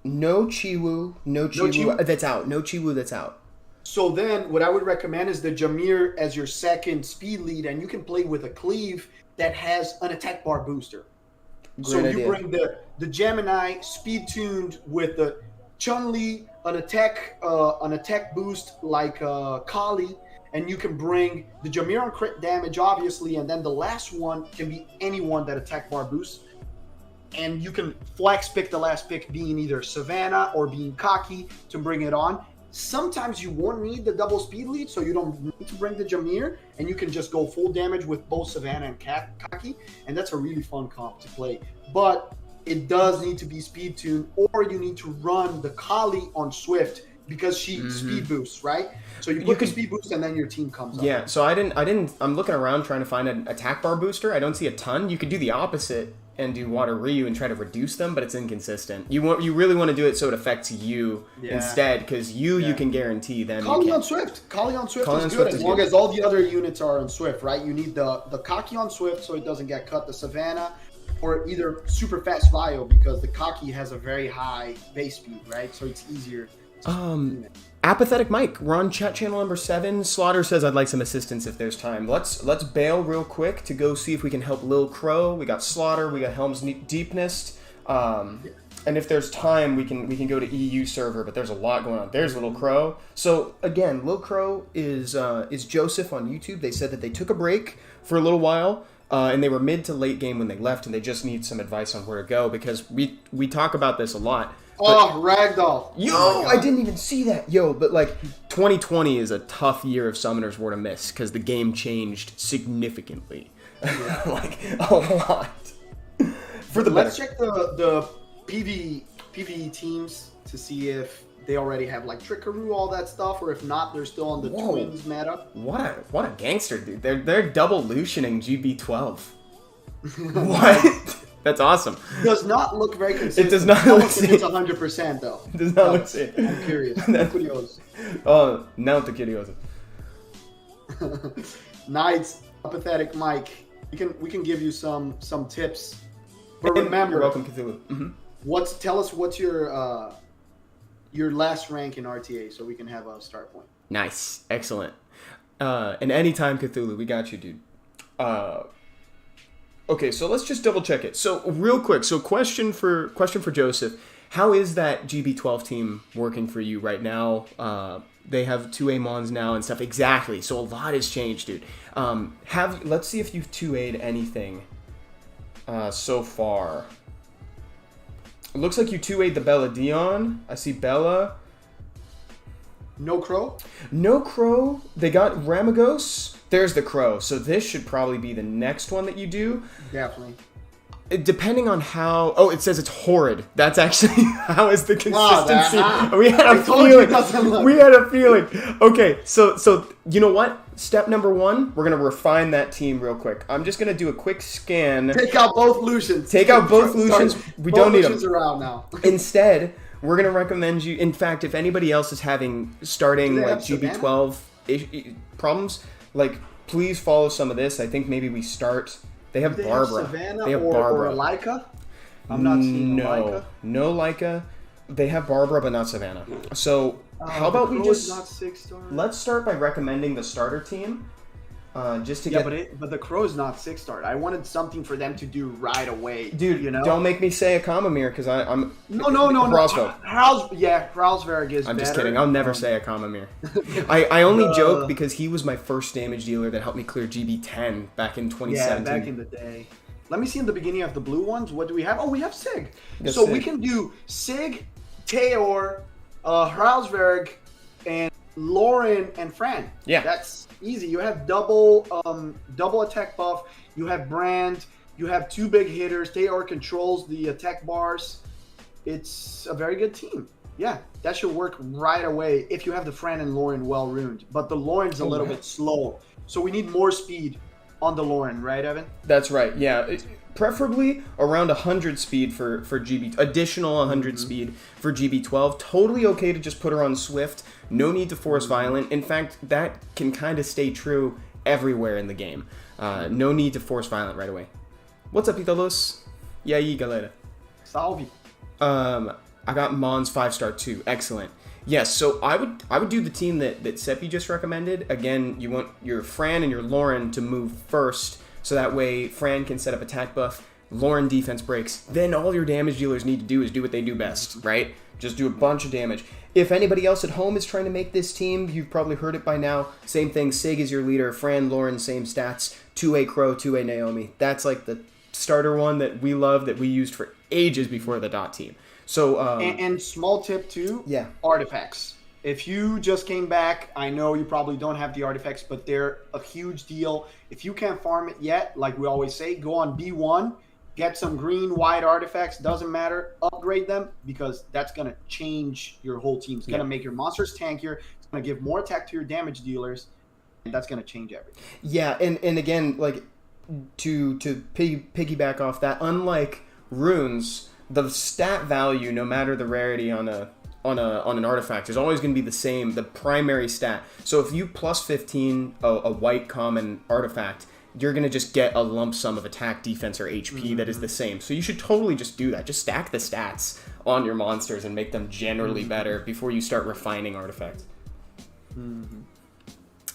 No Chiwu. No Chiwu. That's out. No Chiwu. That's out. So then, what I would recommend is the Jameer as your second speed lead, and you can play with a Cleave that has an attack bar booster. Great idea. You bring the Gemini speed tuned with the Chun-Li, an attack boost like Kali, and you can bring the Jameer on crit damage, obviously, and then the last one can be anyone that attack bar boosts. And you can flex pick the last pick being either Savannah or being Kaki to bring it on. Sometimes you won't need the double speed lead, so you don't need to bring the Jameer, and you can just go full damage with both Savannah and Kaki, and that's a really fun comp to play. But it does need to be speed tuned, or you need to run the Kali on Swift because she speed boosts, right? So you put the speed boost, and then your team comes up. Yeah, so I didn't. I'm looking around trying to find an attack bar booster. I don't see a ton. You could do the opposite and do Water Ryu and try to reduce them, but it's inconsistent. You really want to do it so it affects you instead, because you can guarantee them. Kali on Swift. Kali on Swift is good as long as all the other units are on Swift, right? You need the Kaki on Swift so it doesn't get cut. The Savannah, or either super fast Vio because the Kaki has a very high base speed, right? So it's easier. Apathetic Mike, we're on chat channel number 7. Slaughter says I'd like some assistance if there's time. Let's bail real quick to go see if we can help Lil Crow. We got Slaughter, we got Helm's Deepness, and if there's time, we can go to EU server. But there's a lot going on. There's Lil Crow. So again, Lil Crow is Joseph on YouTube. They said that they took a break for a little while. And they were mid to late game when they left, and they just need some advice on where to go because we talk about this a lot. Oh, Ragdoll. Yo, I didn't even see that. Yo, but like 2020 is a tough year of Summoners War to miss because the game changed significantly. Like a lot. For the better. Let's check the PvE teams to see if they already have like Trickaroo, all that stuff, or if not, they're still on the Twins meta. What a gangster, dude. They're double Lucianing GB12. What? That's awesome. Does not look very consistent. It does not look like it's 100% though. It does not look safe. I'm curious. I'm curious. Oh, now the curioso. Nice, apathetic Mike. We can give you some tips. But remember, you're welcome, Cthulhu. Mm-hmm. Tell us what's your last rank in RTA so we can have a start point. Nice, excellent. And anytime Cthulhu, we got you, dude. Okay, so let's just double check it. So real quick, so question for Joseph, how is that GB12 team working for you right now? They have 2A Mons now and stuff. Exactly. So a lot has changed, dude. Let's see if you've 2A'd anything so far. It looks like you 2A'd the Bella Dion. I see Bella. No Crow? No Crow. They got Ramagos. There's the Crow. So this should probably be the next one that you do. Definitely. Depending on how... Oh, it says it's horrid. That's actually... How is the consistency? We had a feeling. We had a feeling. Okay, so you know what? Step number 1, we're going to refine that team real quick. I'm just going to do a quick scan. Take out both Lucians. Take out both Lucians. We don't need them. Around now. Instead, we're going to recommend you... In fact, if anybody else is starting like GB12 problems, like, please follow some of this. I think maybe we start... They have Barbara. They have Barbara. Or Leica? I'm not seeing Leica. No Leica. They have Barbara, but not Savannah. So how about we just... Not 6-star. Let's start by recommending the starter team. Just to get... but the Crow's not 6-star. I wanted something for them to do right away. Dude, you know? Don't make me say a Kamamir, because I'm... No. Hralsberg is I'm better. just kidding. I'll never say a Kamamir. I only joke because he was my first damage dealer that helped me clear GB10 back in 2017. Yeah, back in the day. Let me see in the beginning of the blue ones. What do we have? Oh, we have Sig. So Sig. We can do Sig, Teor, Hralsberg, and Lauren and Fran. Yeah. That's easy. You have double attack buff. You have Brand. You have 2 big hitters. Teor controls the attack bars. It's a very good team. Yeah, that should work right away if you have the Fran and Lauren well ruined. But the Lauren's a little bit slow. So we need more speed on the Lauren, right, Evan? That's right, yeah. Preferably around 100 speed for GB, additional 100 speed for GB12. Totally okay to just put her on Swift. No need to force Violent. In fact, that can kind of stay true everywhere in the game. No need to force Violent right away. What's up, Italos? E aí, galera? Salve. I got Mons 5-star too. Excellent. Yes, so I would do the team that Seppi just recommended. Again, you want your Fran and your Lauren to move first, so that way Fran can set up attack buff, Lauren defense breaks. Then all your damage dealers need to do is do what they do best, right? Just do a bunch of damage. If anybody else at home is trying to make this team, you've probably heard it by now. Same thing, Sig is your leader, Fran, Lauren, same stats, 2A Crow, 2A Naomi. That's like the starter one that we love, that we used for ages before the dot team. So and small tip too, yeah, artifacts. If you just came back, I know you probably don't have the artifacts, but they're a huge deal. If you can't farm it yet, like we always say, go on B1, get some green, white artifacts, doesn't matter, upgrade them, because that's going to change your whole team. It's going to make your monsters tankier, it's going to give more attack to your damage dealers, and that's going to change everything. Yeah, and again, like, to piggyback off that, unlike runes, the stat value, no matter the rarity on an artifact, is always going to be the same, the primary stat. So if you plus 15 a white common artifact, you're going to just get a lump sum of attack, defense, or HP that is the same. So you should totally just do that. Just stack the stats on your monsters and make them generally better before you start refining artifacts.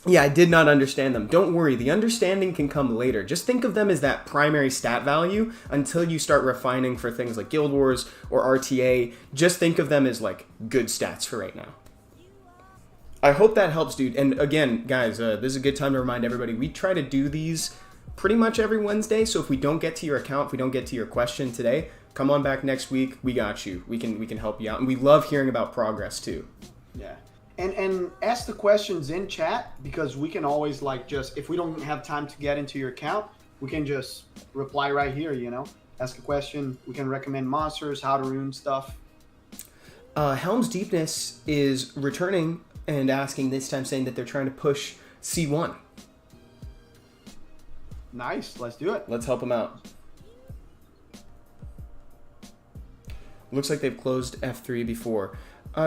Yeah, I did not understand them. Don't worry, the understanding can come later. Just think of them as that primary stat value until you start refining for things like Guild Wars or RTA. Just think of them as, like, good stats for right now. I hope that helps, dude. And again, guys, this is a good time to remind everybody, we try to do these pretty much every Wednesday, so if we don't get to your account, if we don't get to your question today, come on back next week. We got you. We can help you out. And we love hearing about progress, too. Yeah. And ask the questions in chat, because we can always, like, just, if we don't have time to get into your account, we can just reply right here, you know? Ask a question. We can recommend monsters, how to rune stuff. Helm's Deepness is returning and asking this time, saying that they're trying to push C1. Nice. Let's do it. Let's help them out. Looks like they've closed F3 before.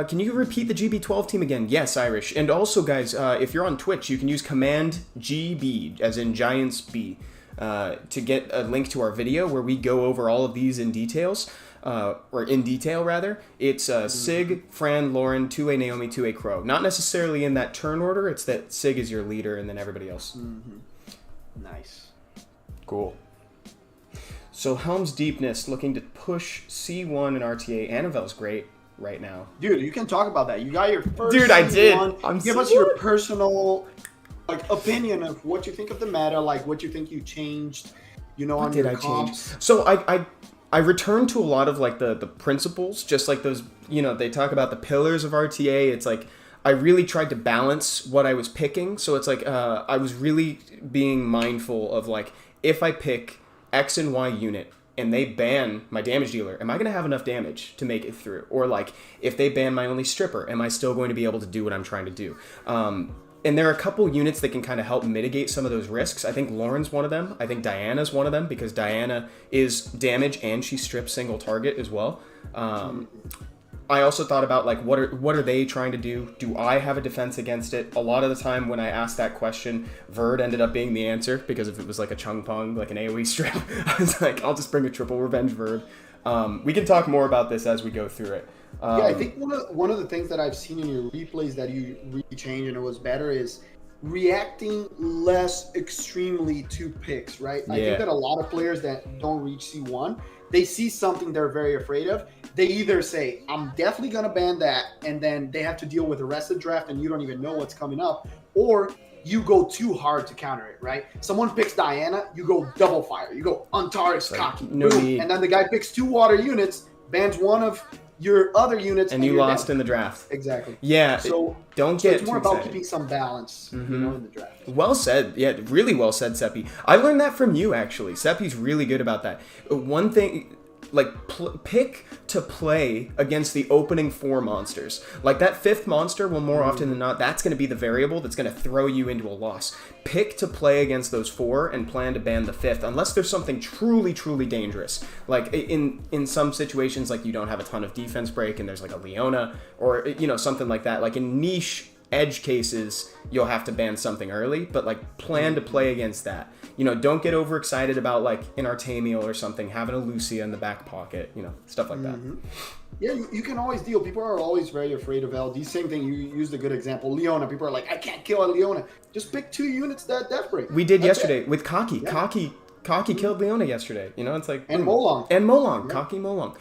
Can you repeat the GB12 team again? Yes, Irish. And also, guys, if you're on Twitch, you can use Command GB, as in Giants B, to get a link to our video where we go over all of these in details, or in detail, rather. It's Sig, Fran, Lauren, 2A Naomi, 2A Crow. Not necessarily in that turn order. It's that Sig is your leader and then everybody else. Nice. Cool. So Helm's Deepness looking to push C1 and RTA. Anavel's great. right now. Dude, you can talk about that. You got your first Dude, I did. Give us your personal opinion of what you think of the meta, like what you think you changed, on your comps. So I returned to a lot of like the principles, just like those, they talk about the pillars of RTA. It's like I really tried to balance what I was picking. So it's like I was really being mindful of like, if I pick X and Y unit and they ban my damage dealer, am I going to have enough damage to make it through? Or like, if they ban my only stripper, am I still going to be able to do what I'm trying to do? And there are a couple units that can kind of help mitigate some of those risks. I think Lauren's one of them. I think Diana's one of them, because Diana is damage and she strips single target as well. I also thought about like, what are they trying to do? Do I have a defense against it? A lot of the time when I asked that question, Verd ended up being the answer, because if it was like a Chung Pong, like an AoE strip, I was like, I'll just bring a triple revenge Verd. We can talk more about this as we go through it. I think one of the things that I've seen in your replays that you really changed and it was better is reacting less extremely to picks, right? I think that a lot of players that don't reach C1, they see something they're very afraid of. They either say, I'm definitely going to ban that, and then they have to deal with the rest of the draft and you don't even know what's coming up, or you go too hard to counter it, right? Someone picks Diana, you go double fire. You go Antares, Cocky, no boom. Need. And then the guy picks 2 water units, bans one of your other units, and you lost in the draft. Exactly. Yeah. So don't get it's more too about excited. keeping some balance, in the draft. Well said. Yeah, really well said, Seppi. I learned that from you, actually. Seppi's really good about that. One thing, like, pick to play against the opening 4 monsters. Like, that 5th monster, well, more often than not, that's going to be the variable that's going to throw you into a loss. Pick to play against those 4 and plan to ban the 5th, unless there's something truly, truly dangerous. Like, in some situations, like, you don't have a ton of defense break and there's, like, a Leona or, something like that. Like, in niche edge cases, you'll have to ban something early, but, like, plan to play against that. Don't get overexcited about, like, an Artemiel or something, having a Lucia in the back pocket, stuff like that. Yeah, you can always deal. People are always very afraid of LD. Same thing, you used a good example. Leona, people are like, I can't kill a Leona. Just pick 2 units that death break. We did yesterday with Cocky. Yeah. Cocky killed Leona yesterday. It's like... And Molong. Yeah. Cocky Molong.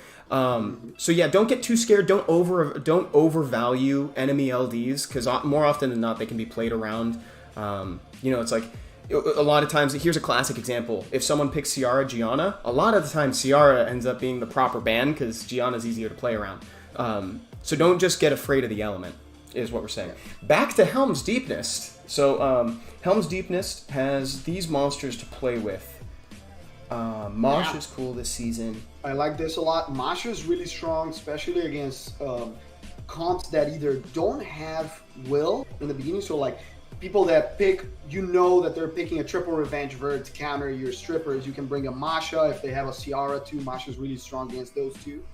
So yeah, don't get too scared. Don't overvalue enemy LDs, because more often than not, they can be played around. It's like... A lot of times, here's a classic example. If someone picks Ciara Gianna, a lot of the time Ciara ends up being the proper ban because Gianna's easier to play around. So don't just get afraid of the element, is what we're saying. Back to Helm's Deepness. So Helm's Deepness has these monsters to play with. Mosh is cool this season. I like this a lot. Masha is really strong, especially against comps that either don't have will in the beginning. So like people that pick, that they're picking a triple revenge Verd to counter your strippers. You can bring a Masha if they have a Ciara too. Masha's really strong against those two.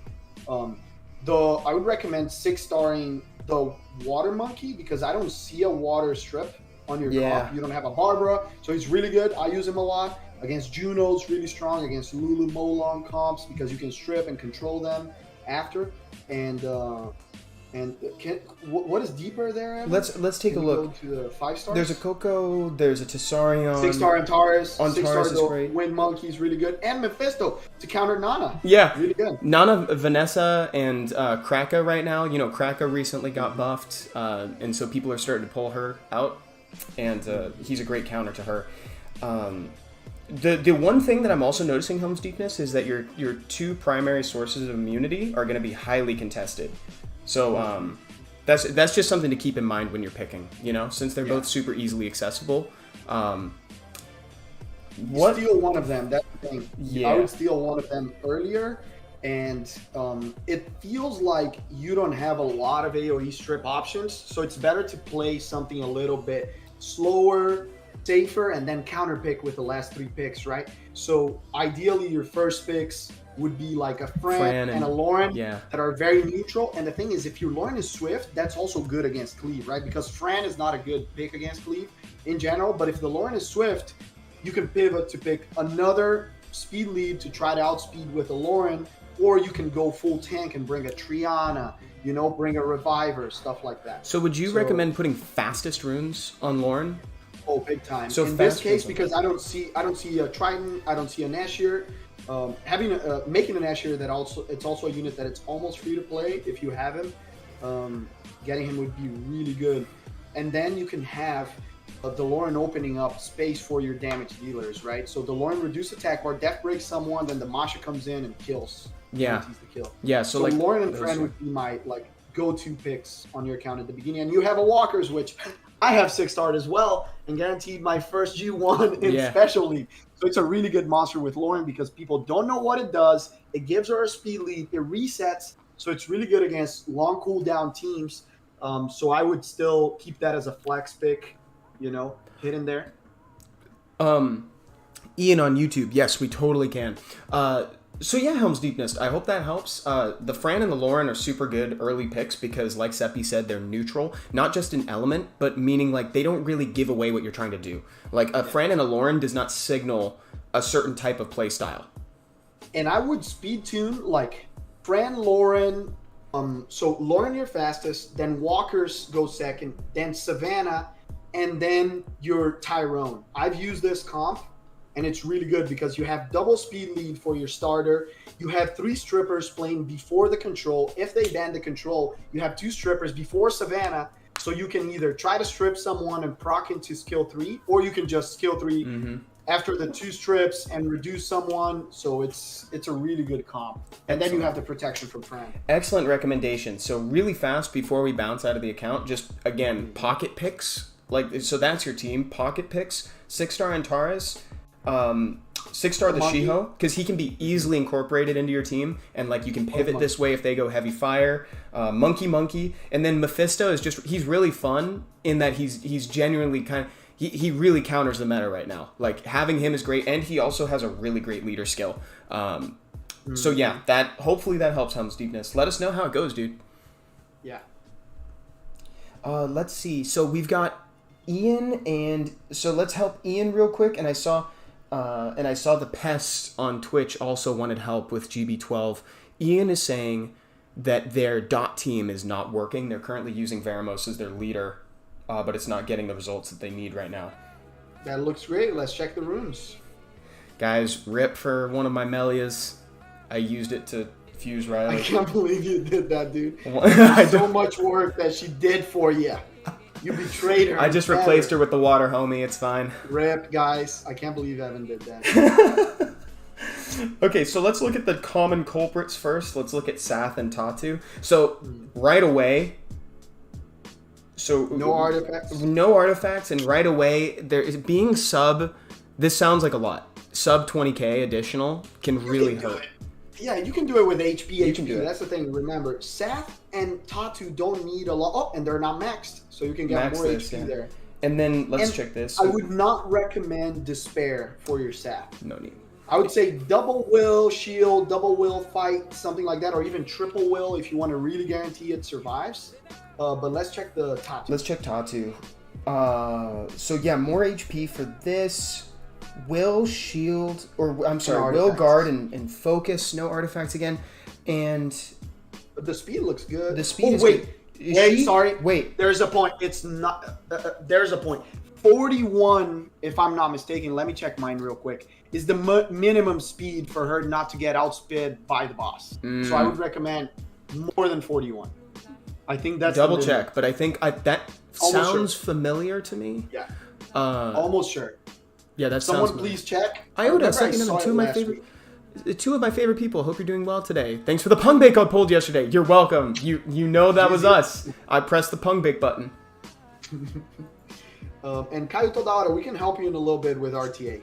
I would recommend 6-starring the Water Monkey, because I don't see a water strip on your comp. You don't have a Barbara, so he's really good. I use him a lot. Against Juno's really strong. Against Lulu Molong comps, because you can strip and control them after. And what is deeper there, Evan? Let's take a look. Go to the 5-stars. There's a Coco. There's a Tessarion. 6-star Antares. Antares is great. Wind Monkey's really good, and Mephisto to counter Nana. Yeah, really good. Nana, Vanessa, and Kraka right now. Kraka recently got buffed, and so people are starting to pull her out, and he's a great counter to her. The one thing that I'm also noticing, Helm's Deepness, is that your 2 primary sources of immunity are going to be highly contested. So that's just something to keep in mind when you're picking, since they're both super easily accessible. Steal one of them. That's the thing. Yeah. I would steal one of them earlier, and it feels like you don't have a lot of AoE strip options, so it's better to play something a little bit slower, safer, and then counter pick with the last 3 picks, right? So ideally your first picks would be like a Fran and a Lauren that are very neutral. And the thing is, if your Lauren is swift, that's also good against Cleave, right? Because Fran is not a good pick against Cleave in general, but if the Lauren is swift, you can pivot to pick another speed lead to try to outspeed with a Lauren, or you can go full tank and bring a Triana, bring a Reviver, stuff like that. So would you recommend putting fastest runes on Lauren? Oh, big time. So in this case, because I don't see a Triton, I don't see a Nashir, Making an Escher that it's also a unit that it's almost free to play if you have him. Getting him would be really good, and then you can have DeLorean opening up space for your damage dealers, right? So DeLorean reduce attack bar, death breaks someone, then the Masha comes in and kills. Yeah. The kill. Yeah. So like DeLorean and Friend would be my like go-to picks on your account at the beginning, and you have a Walker's, which I have 6-starred as well, and guaranteed my first G1 in Special League. So it's a really good monster with Lauren because people don't know what it does. It gives her a speed lead. It resets, so it's really good against long cooldown teams. So I would still keep that as a flex pick, hidden there. Ian on YouTube, yes, we totally can. So yeah, Helm's Deep Nest, I hope that helps. The Fran and the Lauren are super good early picks because, like Seppi said, they're neutral. Not just an element, but meaning like they don't really give away what you're trying to do. Like a Fran and a Lauren does not signal a certain type of play style. And I would speed tune like Fran, Lauren. So Lauren your fastest, then Walker's go second, then Savannah, and then your Tyrone. I've used this comp, and it's really good because you have double speed lead for your starter. You have 3 strippers playing before the control. If they ban the control, you have 2 strippers before Savannah, so you can either try to strip someone and proc into skill 3, or you can just skill 3 after the 2 strips and reduce someone. So it's a really good comp. And then you have the protection from Fran. Excellent recommendation. So really fast before we bounce out of the account, just again, pocket picks. Like, so that's your team, pocket picks. 6-star Antares, 6-star the Shiho, because he can be easily incorporated into your team, and like you can pivot this way if they go heavy fire. Monkey, and then Mephisto is he's really fun in that he's genuinely kind of, he really counters the meta right now. Like having him is great, and he also has a really great leader skill. So yeah, hopefully that helps Helm's Deepness. Let us know how it goes, dude. Yeah. Let's see. So we've got Ian, and so let's help Ian real quick. And I saw the Pest on Twitch also wanted help with GB12. Ian is saying that their dot team is not working. They're currently using Veramos as their leader, but it's not getting the results that they need right now. That looks great. Let's check the runes. Guys, rip for one of my Melias. I used it to fuse Riley. I can't believe you did that, dude. So much work that she did for you. You betrayed her. I just replaced her with the water, homie. It's fine. Rip, guys. I can't believe Evan did that. Okay, so let's look at the common culprits first. Let's look at Sath and Tatu. So, right away... So no artifacts, and right away there is being sub. This sounds like a lot. Sub 20k additional can really hurt. Yeah, you can do it with HP. You can do it. That's the thing. Remember, Sath and Tatu don't need a lot. Oh, and they're not maxed, so you can get more HP there. And then let's check this. I would not recommend Despair for your Sath. No need. I would say double will shield, double will fight, something like that, or even triple will if you want to really guarantee it survives. But let's check the Tatu. Let's check Tatu. So yeah, more HP for this. Will shield, or I'm sorry, will guard and focus. No artifacts again, and but the speed looks good. The speed. Oh wait, good. Wait. There's a point. It's not. There's a point. 41, if I'm not mistaken. Let me check mine real quick. Is the minimum speed for her not to get outsped by the boss. So I would recommend more than 41. I think that's double check, but I think that almost sounds familiar to me. Yeah, almost sure. Yeah, that someone sounds please check. Iota, second and two of my favorite people. Hope you're doing well today. Thanks for the Pung Bake I pulled yesterday. You're welcome. You know that was us. I pressed the Pung Bake button. And Kaio Todara, we can help you in a little bit with RTA.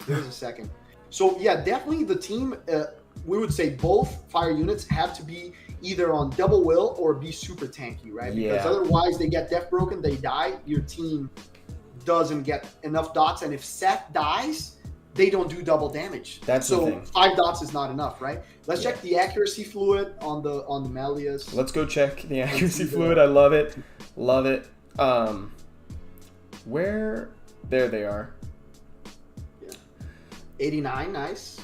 Give us a second. So yeah, definitely the team. We would say both fire units have to be either on double will or be super tanky, right? Because otherwise they get death broken, they die. Your team doesn't get enough dots, and if Seth dies, they don't do double damage. That's the thing. 5 dots is not enough, right? Let's check the accuracy fluid on the Melias. Let's go check the accuracy fluid. I love it. Love it. Where? There they are. Yeah. 89, nice.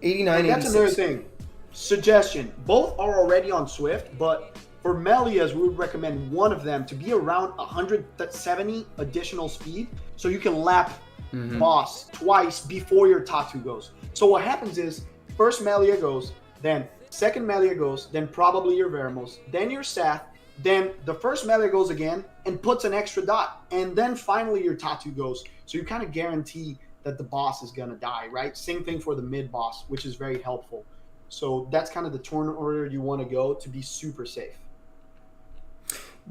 89, and that's 86. another thing. Suggestion. Both are already on Swift, but for Melias, we would recommend one of them to be around 170 additional speed, so you can lap boss twice before your Tatu goes. So what happens is, first Melia goes, then second Melia goes, then probably your Veramos, then your Sath, then the first Melia goes again and puts an extra dot, and then finally your Tatu goes. So you kind of guarantee that the boss is gonna die, right? Same thing for the mid boss, which is very helpful. So that's kind of the turn order you want to go to be super safe.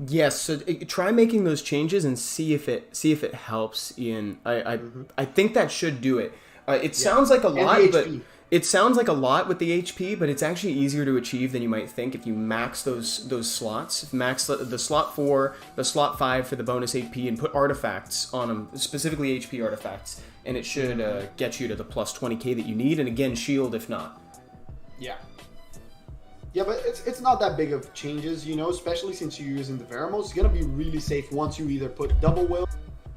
Yes, so try making those changes and see if it helps, Ian. I think that should do it. It sounds like a lot, but it sounds like a lot with the HP, but it's actually easier to achieve than you might think if you max those slots. Max the slot 4, the slot 5 for the bonus HP, and put artifacts on them, specifically HP artifacts, and it should get you to the plus 20k that you need, and again, shield if not. Yeah. Yeah, but it's not that big of changes, you know, especially since you're using the Veramos. It's going to be really safe once you either put double will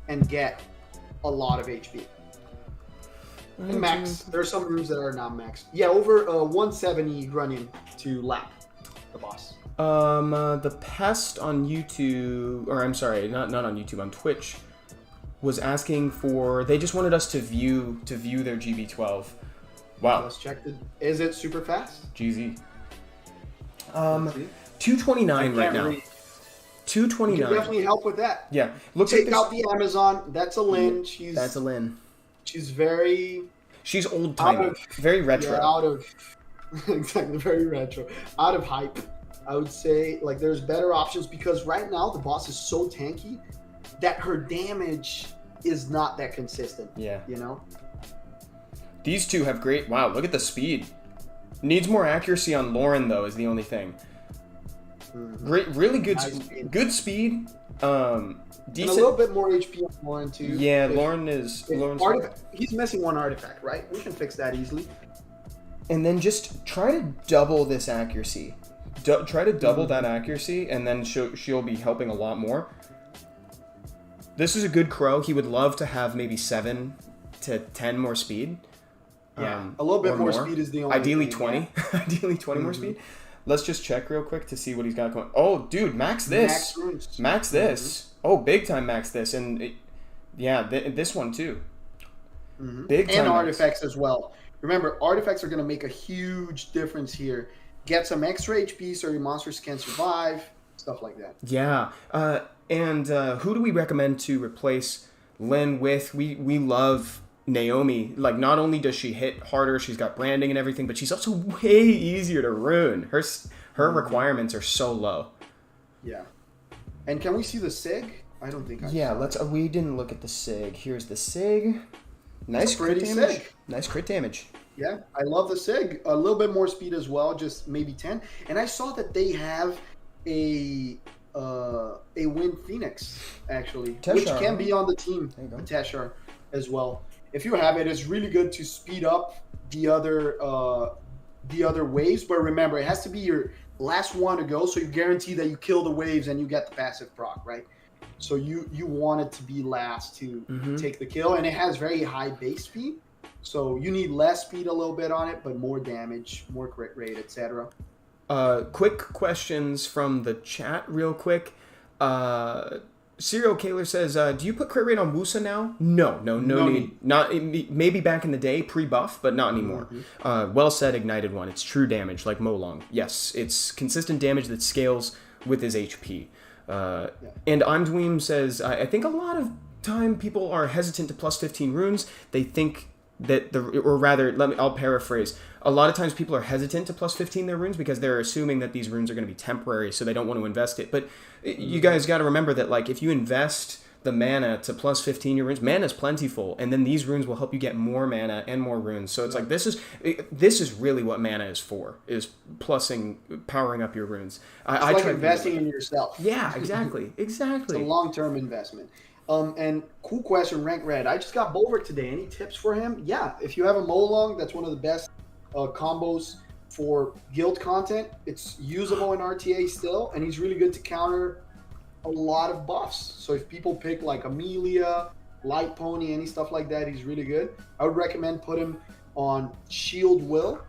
and get a lot of HP. And max. There are some rooms that are not max. Yeah, over 170 running to lap the boss. The Pest on YouTube, or I'm sorry, not on YouTube, on Twitch, was asking for, they just wanted us to view their GB12. Wow. Let's check is it super fast? GZ. 229 right now. 229. You can definitely help with that. Yeah. Take out the Amazon. That's a Lynn. That's a Lynn. She's old timey. Very retro. Yeah, exactly, very retro. Out of hype. I would say like there's better options because right now the boss is so tanky that her damage is not that consistent. Yeah. You know? These two have great, wow, look at the speed. Needs more accuracy on Lauren, though, is the only thing. Great, really good, good speed. Decent. And a little bit more HP on Lauren, too. Yeah, Lauren's he's missing one artifact, right? We can fix that easily. And then just try to double this accuracy. Try to double that accuracy, and then she'll be helping a lot more. This is a good crow. He would love to have maybe 7 to 10 more speed. Yeah, a little bit more speed is the only Ideally thing, 20. Yeah. Ideally 20 more speed. Let's just check real quick to see what he's got going. Oh, dude, max this. Max this. Oh, big time max this. And this one too. Big time. And artifacts as well. Remember, artifacts are going to make a huge difference here. Get some extra HP so your monsters can survive. Stuff like that. Yeah. And who do we recommend to replace Lynn with? We love Naomi. Like, not only does she hit harder, she's got branding and everything, but she's also way easier to rune. Her requirements are so low. Yeah. And can we see the SIG? I don't think I Yeah, we didn't look at the SIG. Here's the SIG. Nice crit damage. SIG. Nice crit damage. Yeah, I love the SIG. A little bit more speed as well, just maybe 10. And I saw that they have a Wind Phoenix, actually, Teshar, which can be on the team. There you go. Teshar as well. If you have it, it's really good to speed up the other waves. But remember, it has to be your last one to go, so you guarantee that you kill the waves and you get the passive proc, right? So you want it to be last to take the kill, and it has very high base speed. So you need less speed a little bit on it, but more damage, more crit rate, etc. Quick questions from the chat real quick. Serial Killer says, do you put crit rate on Wusa now? No need. Not maybe back in the day, pre-buff, but not anymore. Well said, Ignited One. It's true damage, like Molong. Yes, it's consistent damage that scales with his HP. And Andweem says, I think a lot of time people are hesitant to plus 15 runes. They think that I'll paraphrase. A lot of times people are hesitant to plus 15 their runes because they're assuming that these runes are going to be temporary, so they don't want to invest it. But you guys got to remember that, like, if you invest the mana to plus 15 your runes, mana's plentiful, and then these runes will help you get more mana and more runes. So it's like this is really what mana is for, is powering up your runes. I try investing in yourself. Yeah, exactly. It's a long-term investment. And cool question, Rank Red. I just got Bulwark today. Any tips for him? Yeah, if you have a Molong, that's one of the best combos for guild content. It's usable in RTA still, and he's really good to counter a lot of buffs. So if people pick like Amelia, Light Pony, any stuff like that, he's really good. I would recommend put him on Shield Will.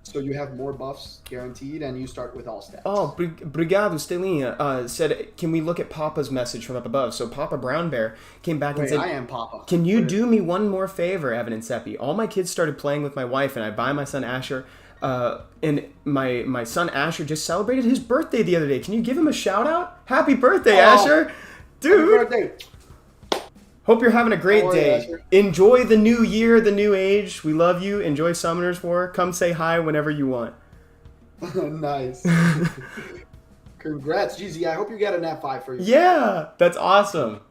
So you have more buffs guaranteed, and you start with all stats. Oh, Brigado Stelinha said, can we look at Papa's message from up above? So Papa Brown Bear came back and Wait, said, I am Papa. can you do me one more favor, Evan and Seppi? All my kids started playing with my wife, and I buy my son Asher. And my son Asher just celebrated his birthday the other day. Can you give him a shout out? Happy birthday, Asher! Dude! Happy birthday. Hope you're having a great How are you, day. Asher? Enjoy the new year, the new age. We love you. Enjoy Summoners War. Come say hi whenever you want. Nice. Congrats, GZ. I hope you get an F5 for you. Yeah, that's awesome.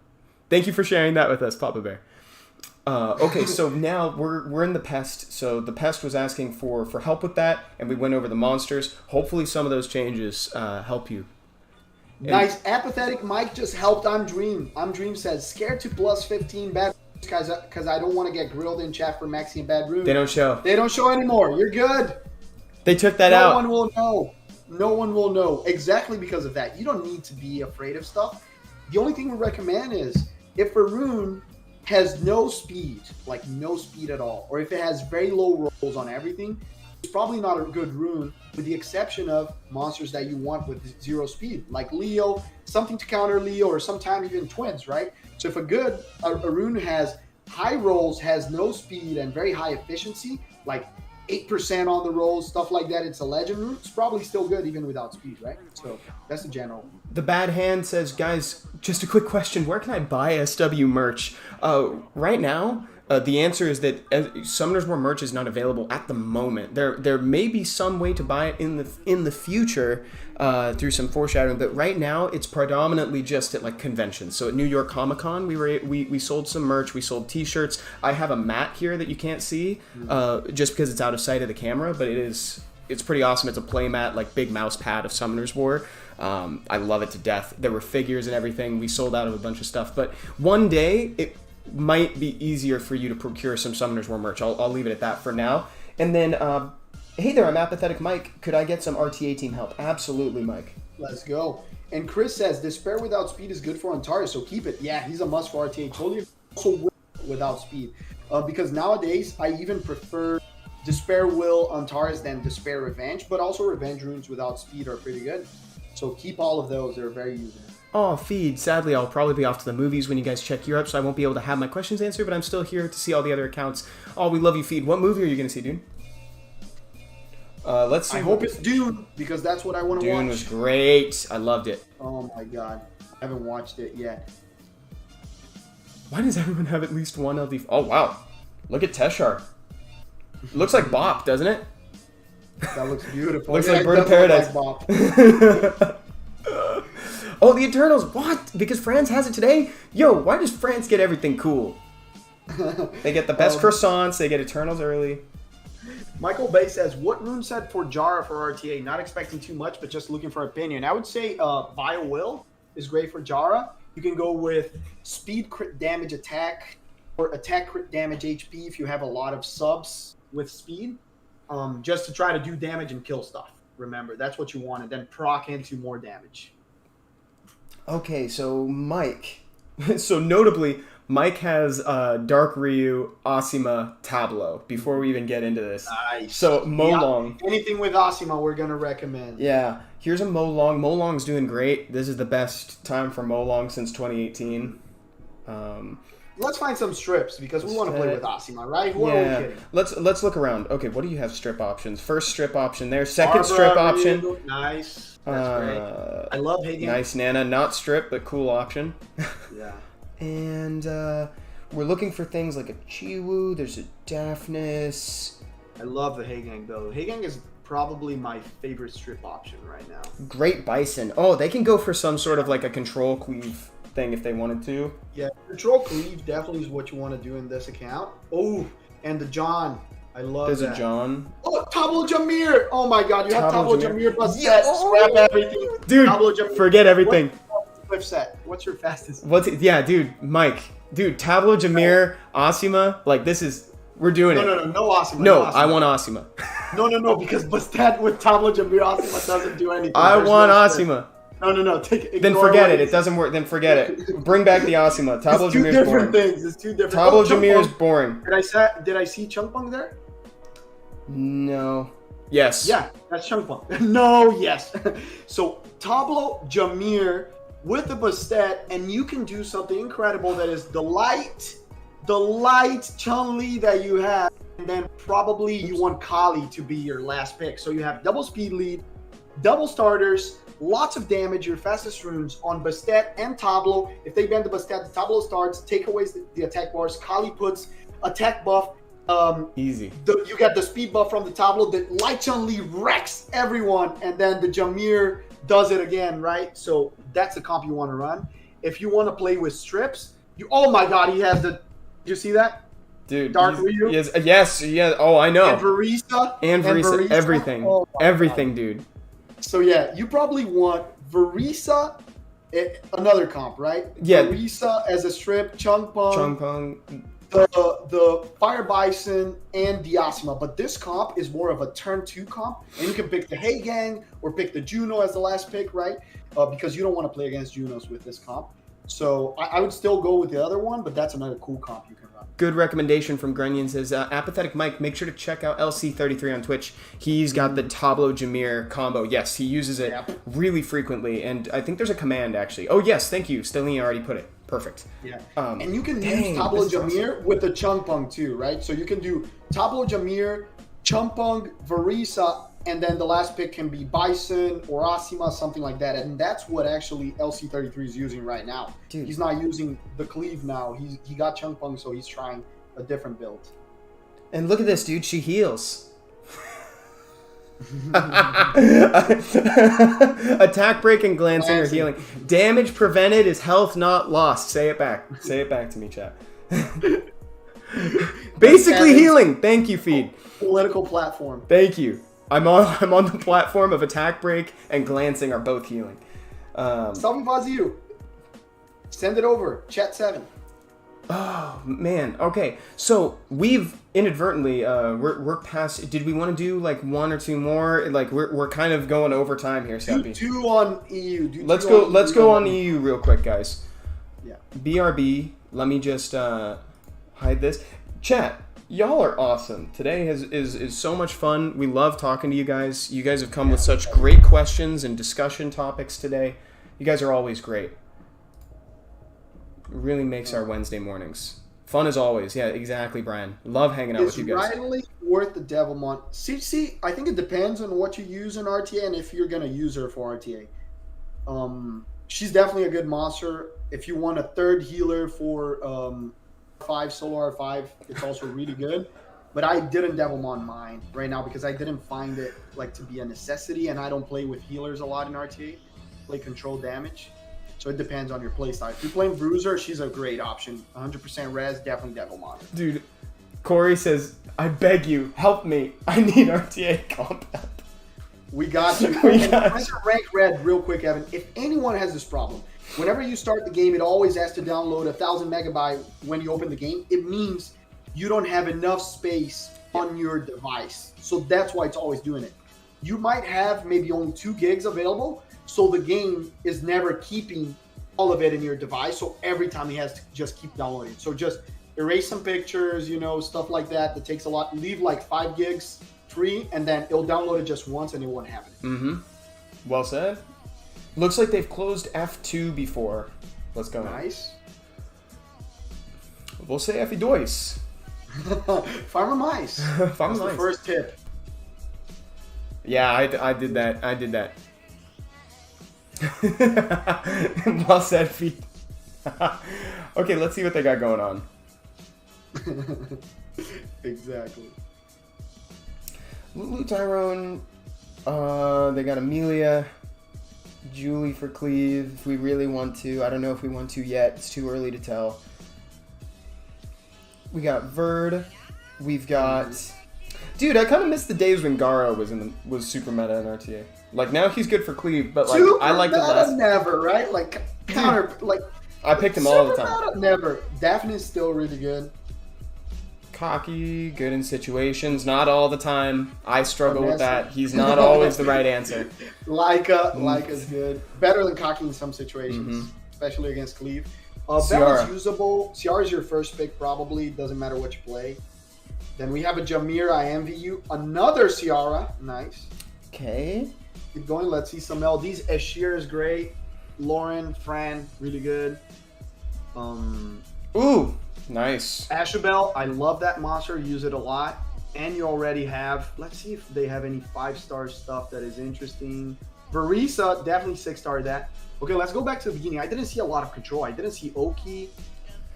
Thank you for sharing that with us, Papa Bear. Okay, so now we're in the pest. So the pest was asking for help with that, and we went over the monsters. Hopefully some of those changes help you. Nice. Apathetic Mike just helped I'm Dream. I'm Dream says, scared to plus 15 bad runes because I don't want to get grilled in chat for Maxi and bad runes. They don't show. They don't show anymore. You're good. They took that No out. one will know. No one will know. Exactly because of that. You don't need to be afraid of stuff. The only thing we recommend is if a rune has no speed, like no speed at all, or if it has very low rolls on everything, it's probably not a good rune, with the exception of monsters that you want with 0 speed, like Leo, something to counter Leo, or sometimes even twins, right? So if a rune has high rolls, has no speed, and very high efficiency, like 8% on the rolls, stuff like that, it's a legend rune, it's probably still good even without speed, right? So that's the general. The Bad Hand says, guys, just a quick question. Where can I buy SW merch? Right now, the answer is that Summoners War merch is not available at the moment. There may be some way to buy it in the future through some foreshadowing, but right now it's predominantly just at like conventions. So at New York Comic Con, we sold some merch. We sold T-shirts. I have a mat here that you can't see just because it's out of sight of the camera, but it's pretty awesome. It's a play mat, like big mouse pad of Summoners War. I love it to death. There were figures and everything. We sold out of a bunch of stuff, but one day it might be easier for you to procure some Summoners War merch. I'll leave it at that for now. And then, hey there, I'm Apathetic Mike. Could I get some RTA team help? Absolutely, Mike. Let's go. And Chris says, Despair without speed is good for Antares, so keep it. Yeah, he's a must for RTA. Totally also without speed. Because nowadays, I even prefer Despair Will Antares than Despair Revenge, but also Revenge runes without speed are pretty good. So keep all of those. They're very useful. Oh, Feed. Sadly, I'll probably be off to the movies when you guys check Europe, so I won't be able to have my questions answered, but I'm still here to see all the other accounts. Oh, we love you, Feed. What movie are you going to see, dude? Let's see. I hope it's Dune, because that's what I want to watch. Dune was great. I loved it. Oh my god. I haven't watched it yet. Why does everyone have at least one LD? Oh, wow. Look at Teshar. Looks like Bop, doesn't it? That looks beautiful. Looks Yeah, like it Bird of does Paradise. look like Bob. Oh, the Eternals. What? Because France has it today? Yo, why does France get everything cool? They get the best croissants. They get Eternals early. Michael Bay says, what rune set for Jara for RTA? Not expecting too much, but just looking for opinion. I would say Bio Will is great for Jara. You can go with speed crit damage attack or attack crit damage HP if you have a lot of subs with speed. Just to try to do damage and kill stuff. Remember, that's what you want. And then proc into more damage. Okay, so Mike. So notably, Mike has Dark Ryu, Asima, Tableau before we even get into this. Nice. So Molong. Yeah, anything with Asima we're going to recommend. Yeah, here's a Molong. Molong's doing great. This is the best time for Molong since 2018. Let's find some strips because we want to play with Asima, right? Who are we kidding? Let's look around. Okay, what do you have strip options? First strip option there. Second Barbara, strip option. Ryu, nice. That's great. I love Hagen. Nice Nana. Not strip, but cool option. Yeah. And we're looking for things like a Chiwu. There's a Daphnis. I love the Hagang though. Hagang is probably my favorite strip option right now. Great Bison. Oh, they can go for some sort of like a control cleave thing if they wanted to. Yeah, control cleave definitely is what you want to do in this account. Oh, and the John. I love There's that. a John. Oh, Tableau Jameer. Oh my god, you have Tableau Tableau Jameer plus Yes. set. Scrap everything. Dude, Tableau Jameer. forget everything. What's set? What's your fastest? Yeah, dude, Mike. Dude, Tableau Jameer, Asima, like this is, we're doing it. No Asima. No, Asima. I want Asima. No, because Bastet with Tableau Jameer Asima doesn't do anything. I There's want no strip. Asima. No. Then forget it. It doesn't work. Then forget it. Bring back the Asima. Tableau It's two Jameer is different boring. things. It's two different. Tableau Chunk Jameer is Punk. boring. Did I see Chunk Punk there? No. Yes. Yeah, that's Chunk Punk. No, yes. So Tablo Jameer with the Bastet, and you can do something incredible that is the light Chun-Li that you have, and then probably you want Kali to be your last pick. So you have double speed lead, double starters, lots of damage, your fastest runes on Bastet and Tablo. If they ban the Bastet, the Tablo starts, take away the attack bars. Kali puts attack buff. Easy. You get the speed buff from the Tablo. The light Chun-Li wrecks everyone, and then the Jameer does it again, right? So that's the comp you want to run. If you want to play with strips, oh my god, he has the. Did you see that? Dude, Dark Ryu? Yes. Oh, I know. And Verisa. Everything. Oh Everything, god. dude. So yeah, you probably want Verisa, another comp, right? Yeah. Verisa as a strip, Chung Pong, Chung Pong. the Fire Bison, and Diasima. But this comp is more of a turn 2 comp, and you can pick the Hey Gang or pick the Juno as the last pick, right? Because you don't want to play against Junos with this comp. So I would still go with the other one, but that's another cool comp you can run. Good recommendation from Grunion says, Apathetic Mike, make sure to check out LC33 on Twitch. He's got the Tablo Jameer combo. Yes, he uses it really frequently, and I think there's a command, actually. Oh, yes, thank you. Stellini already put it. Perfect. Yeah. And you can use Tablo Jameer with the Chung Pong too, right? So you can do Tablo Jameer, Chung Pong, Verisa, and then the last pick can be Bison or Asima, something like that. And that's what actually LC33 is using right now. Dude. He's not using the cleave now. He got Chung Pong, so he's trying a different build. And look at this, dude. She heals. Attack, break, and glancing or healing. Damage prevented is health not lost. Say it back. Say it back to me, chat. Basically healing. Thank you, Feed. Political platform. Thank you. I'm on the platform of attack, break, and glancing are both healing. Salvi Vaziu. Send it over. Chat 7. Oh man. Okay. So we've inadvertently we're past. Did we want to do like one or two more? Like we're kind of going over time here, Seppi. Do on EU. Let's go on EU real quick, guys. Yeah. BRB. Let me just hide this. Chat. Y'all are awesome. Today is so much fun. We love talking to you guys. You guys have come with such great questions and discussion topics today. You guys are always great. It really makes our Wednesday mornings fun as always. Yeah, exactly, Brian. Love hanging out with you guys. It's rightly worth the Devilmon. See, I think it depends on what you use in RTA and if you're going to use her for RTA. She's definitely a good monster. If you want a third healer for 5 solo R5, it's also really good. But I didn't Devilmon mine right now because I didn't find it like to be a necessity, and I don't play with healers a lot in RTA. Play control damage. So it depends on your playstyle. If you're playing Bruiser, she's a great option. 100% res, definitely Devilmon. Dude, Corey says, I beg you, help me. I need RTA combat. We got you. Rank red real quick, Evan. If anyone has this problem, whenever you start the game, it always has to download 1,000 megabyte when you open the game. It means you don't have enough space on your device. So that's why it's always doing it. You might have maybe only 2 gigs available, so the game is never keeping all of it in your device. So every time he has to just keep downloading. So just erase some pictures, stuff like that. That takes a lot. Leave like 5 gigs free, and then it'll download it just once and it won't happen. Mm-hmm. Well said. Looks like they've closed F2 before. Let's go. Nice. We'll say F dois. Farmer mice. Farmer That's mice. the first tip. Yeah, I did that. I did that. Well said, Feet. Okay, let's see what they got going on. Exactly. Lulu Tyrone. They got Amelia. Julie for Cleve, if we really want to. I don't know if we want to yet. It's too early to tell. We got Verd. We've got... Dude, I kind of miss the days when Garo was super meta in RTA. Like, now he's good for Cleve, but like, super I like the last... never, right? Like, counter... like. I picked him all the time. Meta, never. Daphne's still really good. Cocky, good in situations, not all the time. I struggle with that. He's not always the right answer. Laika's good. Better than Cocky in some situations, especially against Cleve. Bella's usable. Ciara's your first pick probably. Doesn't matter what you play. Then we have a Jameer, I envy you. Another Ciara, nice. Okay. Keep going. Let's see some LDs. Ashir is great. Lauren, Fran, really good. Ooh, nice. Ashabel, I love that monster. Use it a lot. And you already have. Let's see if they have any 5-star stuff that is interesting. Verisa, definitely 6-star that. Okay, let's go back to the beginning. I didn't see a lot of control. I didn't see Oki.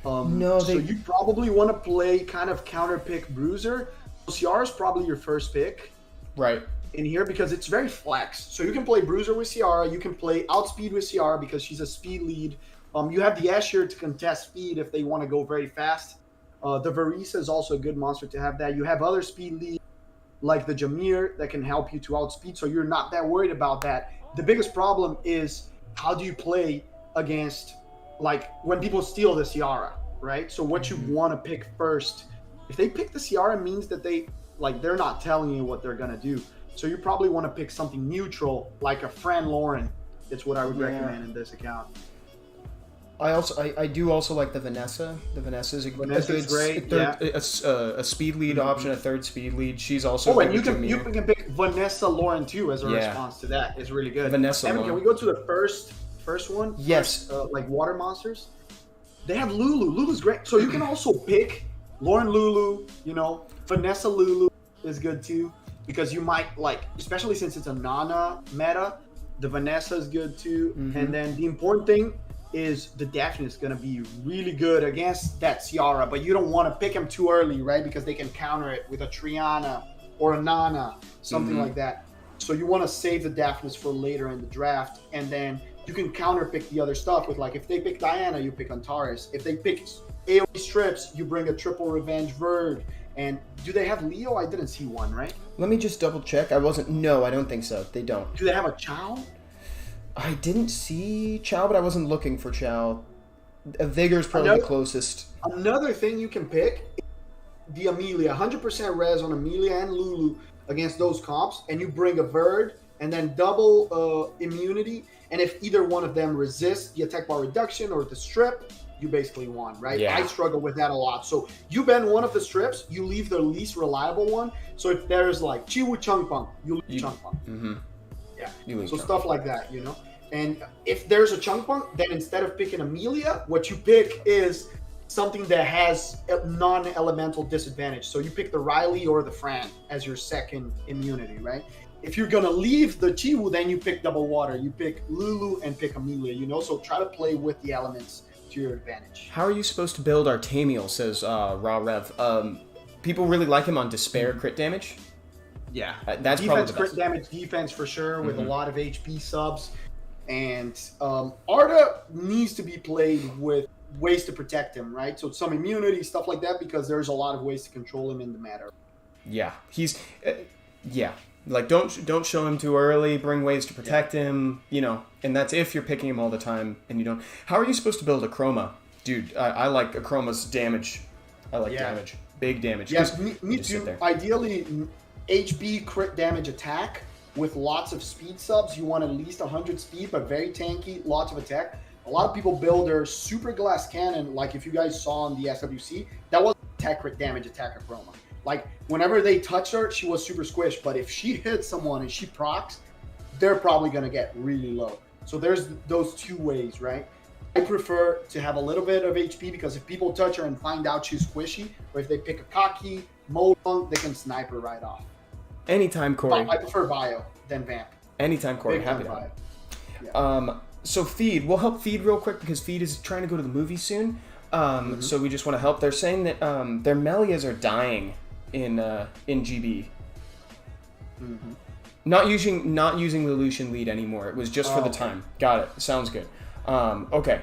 No, So you probably want to play kind of counter pick Bruiser. Ciara's probably your first pick. Right. In here because it's very flex. So you can play Bruiser with Ciara. You can play Outspeed with Ciara because she's a speed lead. You have the Asher to contest speed if they want to go very fast. The Verisa is also a good monster to have that. You have other speed leads like the Jameer that can help you to outspeed. So you're not that worried about that. The biggest problem is how do you play against like when people steal the Ciara, right? So what you want to pick first. If they pick the Ciara, it means that they're not telling you what they're gonna do. So you probably want to pick something neutral, like a Fran Lauren. It's what I would recommend in this account. I do also like the Vanessa. The Vanessa is a good great. a speed lead option, a third speed lead. She's also. Oh, and you can pick Vanessa Lauren too as a response to that. It's really good. Vanessa Evan, Lauren. can we go to the first one? Yes. Like water monsters. They have Lulu. Lulu's great. So you can also pick Lauren Lulu. You know, Vanessa Lulu is good too because you might like, especially since it's a Nana meta. The Vanessa is good too, and then the important thing is the Daphne is going to be really good against that Ciara, but you don't want to pick them too early, right? Because they can counter it with a Triana or a Nana, something like that. So you want to save the Daphnes for later in the draft, and then you can counter pick the other stuff with like, if they pick Diana, you pick Antares. If they pick AoE strips, you bring a triple revenge Verd. And do they have Leo? I didn't see one, right? Let me just double check. No, I don't think so. They don't. Do they have a Chow? I didn't see Chow, but I wasn't looking for Chow. Vigor's probably the closest. Another thing you can pick, the Amelia. 100% res on Amelia and Lulu against those comps, and you bring a Verd, and then double immunity, and if either one of them resists the attack bar reduction or the strip, you basically won, right? Yeah. I struggle with that a lot. So you ban one of the strips, you leave the least reliable one. So if there's like Chiwu Chungpang, you leave Chungpang. Yeah. So stuff like that, you know? And if there's a Chungpang, then instead of picking Amelia, what you pick is something that has a non-elemental disadvantage. So you pick the Riley or the Fran as your second immunity, right? If you're gonna leave the Chiwu, then you pick double water. You pick Lulu and pick Amelia, you know? So try to play with the elements to your advantage. How are you supposed to build Artemiel, says Raw Rev. People really like him on Despair crit damage. Yeah, that's defense, probably the crit best. damage defense for sure with a lot of HP subs. And Arda needs to be played with ways to protect him, right? So some immunity, stuff like that, because there's a lot of ways to control him in the meta. Yeah, he's like don't show him too early. Bring ways to protect him, you know. And that's if you're picking him all the time and you don't. How are you supposed to build a Chroma, dude? I like a Chroma's damage. I like damage, big damage. Yes, me too. Ideally, HP crit damage attack with lots of speed subs. You want at least 100 speed, but very tanky, lots of attack. A lot of people build their super glass cannon, like if you guys saw on the SWC, that was attack crit damage attack of Chroma. Like whenever they touch her, she was super squished, but if she hits someone and she procs, they're probably gonna get really low. So there's those two ways, right? I prefer to have a little bit of HP because if people touch her and find out she's squishy, or if they pick a Kaki, Molong, they can snipe her right off. Anytime, Corey. I prefer Bio than Vamp. Anytime, Corey. Big Happy to Bio. help. So Feed, we'll help Feed real quick because Feed is trying to go to the movie soon. So we just want to help. They're saying that their Melias are dying in GB. Not using the Lucian lead anymore. It was just for the time. Got it. Sounds good. Okay.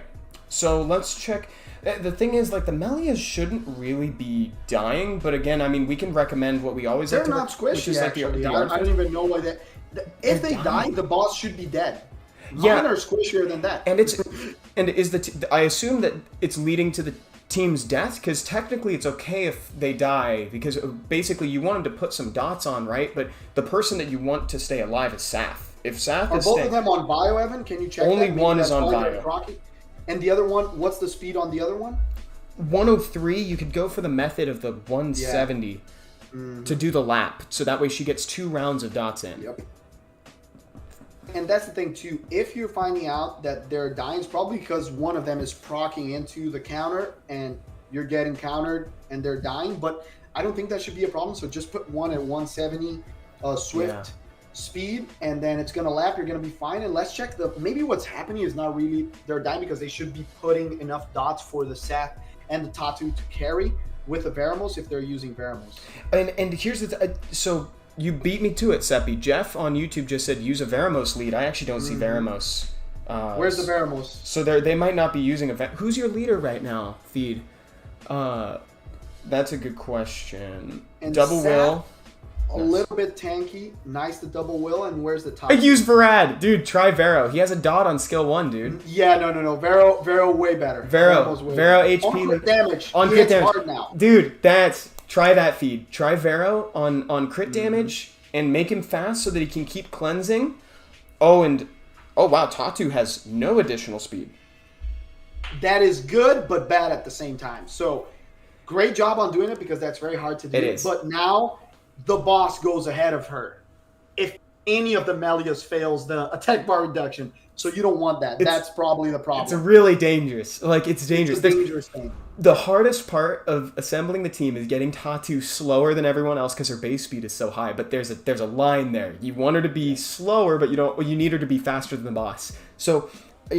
So let's check. The thing is, like, the Melias shouldn't really be dying, but again, I mean, we can recommend what we always They're like to not squishy, like actually. I don't even know why that... If they die, the boss should be dead. Mine are squishier than that. And I assume that it's leading to the team's death, because technically it's okay if they die, because basically you want them to put some dots on, right? But the person that you want to stay alive is Saf. If Saf is both of them on Bio, Evan? Can you check only that? One is on Bio. And the other one, what's the speed on the other one? 103. You could go for the method of the 170. to do the lap. So that way she gets 2 rounds of dots in. Yep. And that's the thing too. If you're finding out that they're dying, it's probably because one of them is proccing into the counter and you're getting countered and they're dying. But I don't think that should be a problem. So just put one at 170 swift speed, and then it's gonna lap. You're gonna be fine. And let's check maybe what's happening is not really they're dying because they should be putting enough dots for the Seth and the Tatu to carry with the Veramos if they're using Veramos. And here's the so. You beat me to it, Seppi. Jeff on YouTube just said use a Veramos lead. I actually don't see Veramos. Where's the Veramos? So they might not be using a... Who's your leader right now, Feed? That's a good question. And Double Seth, Will. A little bit tanky. Nice to double Will. And where's the top? I use Varad. Dude, try Vero. He has a dot on skill 1, dude. Yeah, no. Vero way better. Vero HP. On crit damage. On crit damage. Hard now. Dude, try that, Feed. Try Vero on crit damage and make him fast so that he can keep cleansing. Oh wow, Tatu has no additional speed. That is good, but bad at the same time. So, great job on doing it because that's very hard to do. It is. But now, the boss goes ahead of her. If any of the Melias fails the attack bar reduction, so you don't want that. That's probably the problem. It's really dangerous. It's dangerous. It's a dangerous thing. The hardest part of assembling the team is getting Tatu slower than everyone else because her base speed is so high. But there's a line there. You want her to be slower, but you need her to be faster than the boss. So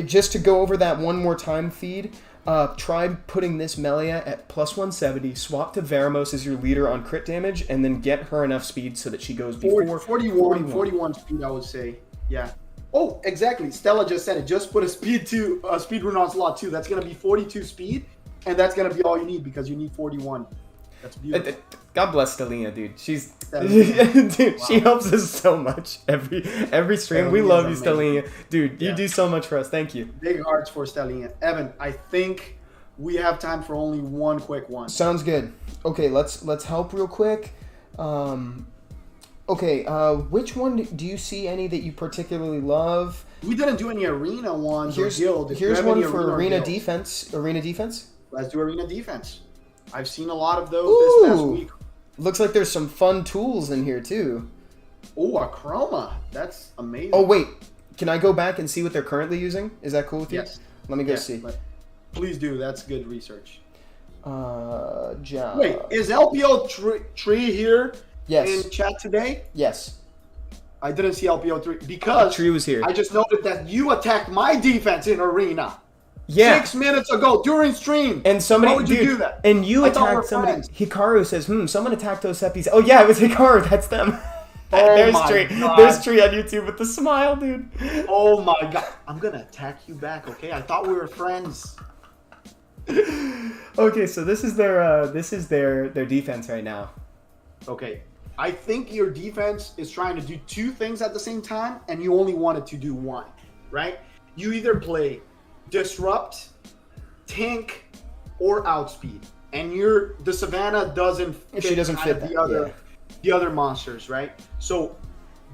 just to go over that one more time, Feed. Try putting this Melia at plus 170. Swap to Veramos as your leader on crit damage, and then get her enough speed so that she goes before 41 speed. I would say. Yeah. Oh, exactly. Stella just said it. Just put a speed rune on slot 2. That's gonna be 42 speed. And that's gonna be all you need because you need 41. That's beautiful. God bless Stellina, dude. Dude, wow. She helps us so much every stream. Stellina, we love you, Stellina. Dude, you do so much for us. Thank you. Big hearts for Stellina. Evan, I think we have time for only one quick one. Sounds good. Okay, let's help real quick. Which one do you see any that you particularly love? We didn't do any arena ones or guild. Here's one for arena defense. Arena defense? Let's do arena defense. I've seen a lot of those this past week. Looks like there's some fun tools in here too. Oh, a chroma. That's amazing. Oh, wait. Can I go back and see what they're currently using? Is that cool with you? Yes. Let me go see. Please do. That's good research. Wait, is LPO tree here in chat today? Yes. I didn't see LPO 3 because Tree was here. I just noted that you attacked my defense in arena. Yeah. 6 minutes ago during stream. And somebody, why would you do that? And you attacked somebody. Friends. Hikaru says, someone attacked those Seppis. Oh yeah, it was Hikaru. That's them. Oh There's my Tree. God. There's Tree on YouTube with the smile, dude. Oh my God. I'm going to attack you back, okay? I thought we were friends. Okay, so this is their defense right now. Okay. I think your defense is trying to do 2 things at the same time, and you only wanted to do 1, right? You either play Disrupt, Tank, or Outspeed, and the Savannah doesn't fit, she doesn't fit the other monsters, right? So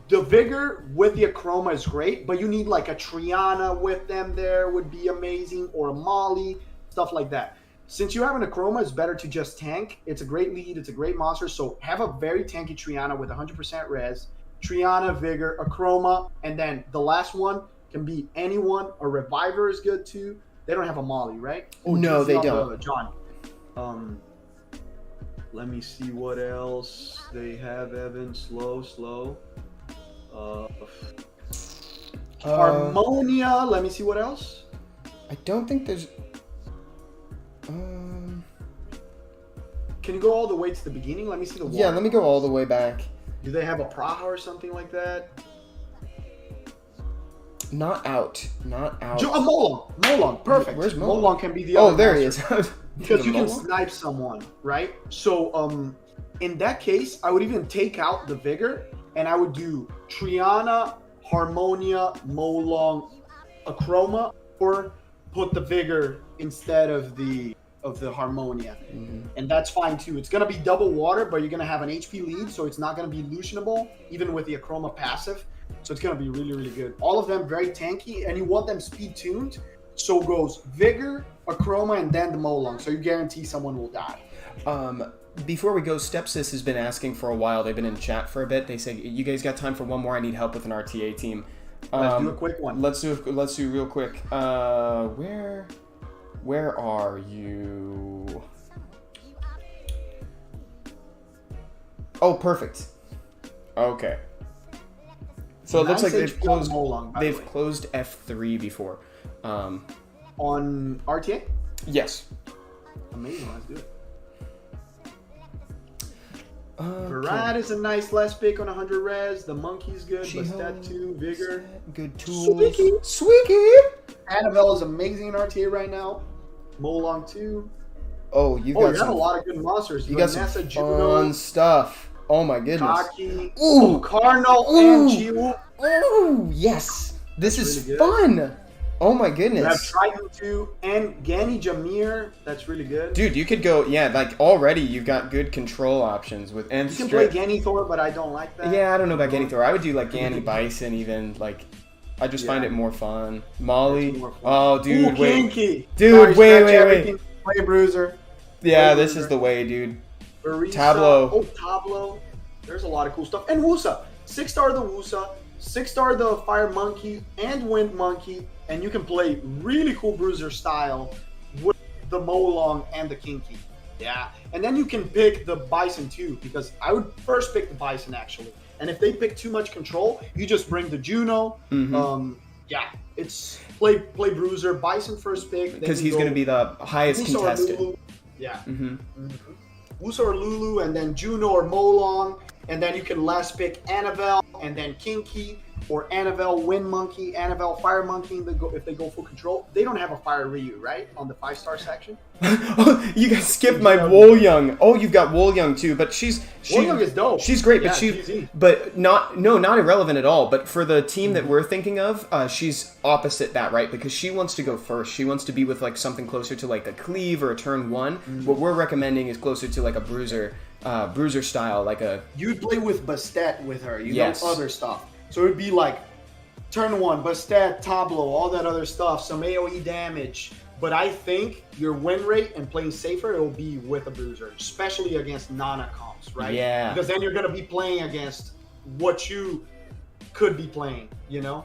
the Vigor with the Akroma is great, but you need like a Triana with them there would be amazing, or a Molly, stuff like that. Since you have an Akroma, it's better to just tank. It's a great lead. It's a great monster. So have a very tanky Triana with 100% res. Triana, Vigor, Akroma, and then the last one can be anyone. A Reviver is good too. They don't have a Molly, right? Oh, no, they don't. John. Let me see what else they have, Evan. Slow. Harmonia. Let me see what else. I don't think there's... Can you go all the way to the beginning? Let me see the water. Yeah, let me go all the way back. Do they have a Praha or something like that? Not out. Molong. Perfect. Where's Molong? Molong can be the other. Oh, there he is. Because you can snipe someone, right? So, in that case, I would even take out the Vigor, and I would do Triana, Harmonia, Molong, Akroma, or put the Vigor instead of the Harmonia. And that's fine too. It's gonna be double water, but you're gonna have an HP lead, so it's not gonna be lutionable, even with the Akroma passive. So it's gonna be really, really good. All of them very tanky, and you want them speed tuned. So goes Vigor, Akroma, and then the Molong. So you guarantee someone will die. before we go, Stepsis has been asking for a while. They've been in chat for a bit. They say, "You guys got time for one more? I need help with an RTA team." Let's do a quick one. Let's do real quick. Where are you? Oh, perfect. Okay. So it looks like they've closed. Closed F3 before. On RTA? Yes. Amazing. Let's do it. Barad is a nice last pick on 100 res. The monkey's good. Bastet 2, Vigor. Good tools. Sweeky. Annabelle is amazing in RTA right now. Molong 2. Oh, you have a lot of good monsters. You got some fun stuff. Oh my goodness. Kaki. Ooh. Cardinal and Chiu. Oh, yes. This is really fun. Oh my goodness. You have Triton 2 and Gani Jameer. That's really good. Dude, you could go, like already you've got good control options with End You can play Gani Thor, but I don't like that. Yeah, I don't know about Gani Thor. I would do like Gani Bison even. Like, I just find it more fun. Molly. Oh, dude, wait. Kinky. Dude, wait. Play Bruiser. Yeah, this is the way, dude. Barisa. Tableau. Oh, Tableau. There's a lot of cool stuff. And Wusa. 6-star the Wusa. 6-star the Fire Monkey and Wind Monkey. And you can play really cool Bruiser style with the Molong and the Kinky. Yeah. And then you can pick the Bison too, because I would first pick the Bison actually. And if they pick too much control, you just bring the Juno. It's play Bruiser, Bison first pick. Because he's going to be the highest Wusa contested. Yeah. Wusa or Lulu, and then Juno or Molong. And then you can last pick Annabelle, and then Kinky, or Annabelle, Wind Monkey, Annabelle, Fire Monkey. If they go full control, they don't have a Fire Ryu, right? On the 5-star section. You guys skipped my Wolyung. Oh, you've got Wolyung too, but Wolyung is dope. She's great, but not irrelevant at all. But for the team that we're thinking of, she's opposite that, right? Because she wants to go first. She wants to be with like something closer to like a cleave or a turn 1. What we're recommending is closer to like a bruiser style, like a. You'd play with Bastet with her. You know other stuff. So it'd be like turn 1, Bastet, Tableau, all that other stuff, some AoE damage. But I think your win rate and playing safer, it will be with a Bruiser, especially against Nana comps, right? Yeah. Because then you're going to be playing against what you could be playing,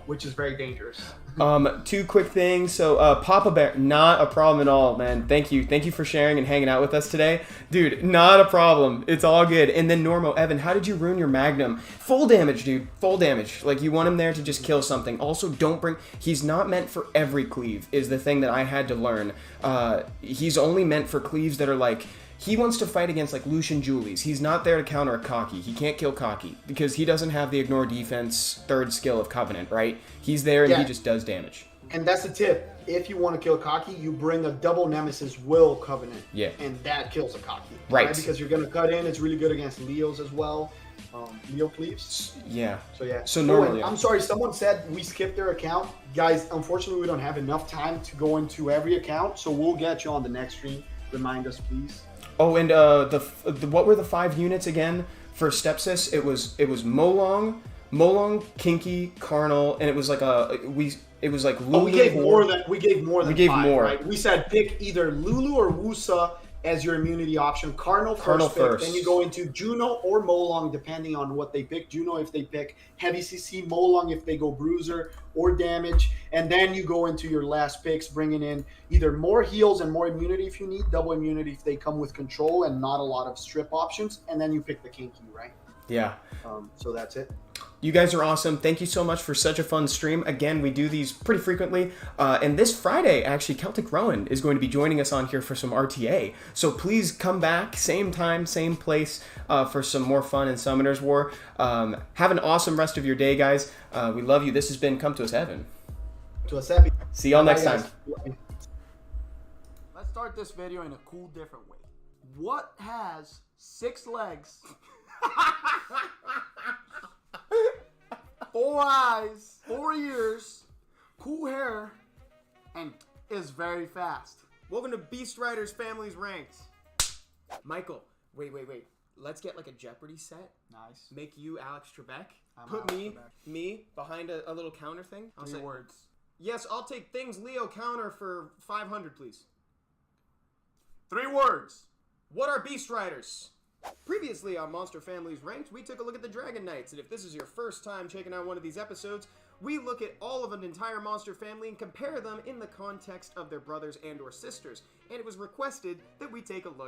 which is very dangerous. 2 quick things. So Papa Bear, not a problem at all, man. Thank you for sharing and hanging out with us today, dude. Not a problem. It's all good. And then Normo, Evan, how did you ruin your Magnum? Full damage, dude. Full damage. Like, you want him there to just kill something. Also, he's not meant for every cleave is the thing that I had to learn. He's only meant for cleaves that are like, he wants to fight against like Lucian Julies. He's not there to counter a Kaki. He can't kill Kaki because he doesn't have the ignore defense 3rd skill of Covenant, right? He's there and he just does damage. And that's the tip. If you want to kill Kaki, you bring a double Nemesis Will Covenant. Yeah. And that kills a Kaki. Right. Because you're going to cut in. It's really good against Leos as well. Leo cleaves. Yeah. So yeah. So normally. I'm sorry, someone said we skipped their account. Guys, unfortunately we don't have enough time to go into every account. So we'll get you on the next stream. Remind us, please. Oh, and what were the 5 units again for Stepsis? It was Molong, Kinky, Carnal, and it was like Lulu. Oh, we gave more than 5, more. Right? We said pick either Lulu or Wusa as your immunity option. Cardinal first. Then you go into Juno or Molong, depending on what they pick. Juno if they pick heavy CC, Molong if they go Bruiser or damage, and then you go into your last picks, bringing in either more heals and more immunity if you need, double immunity if they come with control and not a lot of strip options, and then you pick the Kinky, right? Yeah. So that's it. You guys are awesome. Thank you so much for such a fun stream. Again, we do these pretty frequently. And this Friday, actually, Celtic Rowan is going to be joining us on here for some RTA. So please come back, same time, same place, for some more fun in Summoner's War. Have an awesome rest of your day, guys. We love you. This has been Come to Us Heaven. To a Seppi. See y'all next time. Let's start this video in a cool, different way. What has 6 legs, 4 eyes, 4 ears, cool hair, and is very fast? Welcome to Beast Riders Family's Ranks. Michael, wait. Let's get like a Jeopardy set. Nice. Make you Alex Trebek. Put me behind a little counter thing. I'll 3 say words. Yes, I'll take things Leo counter for 500, please. 3 words. What are Beast Riders? Previously on Monster Families Ranked, we took a look at the Dragon Knights, and if this is your first time checking out one of these episodes, we look at all of an entire monster family and compare them in the context of their brothers and or sisters, and it was requested that we take a look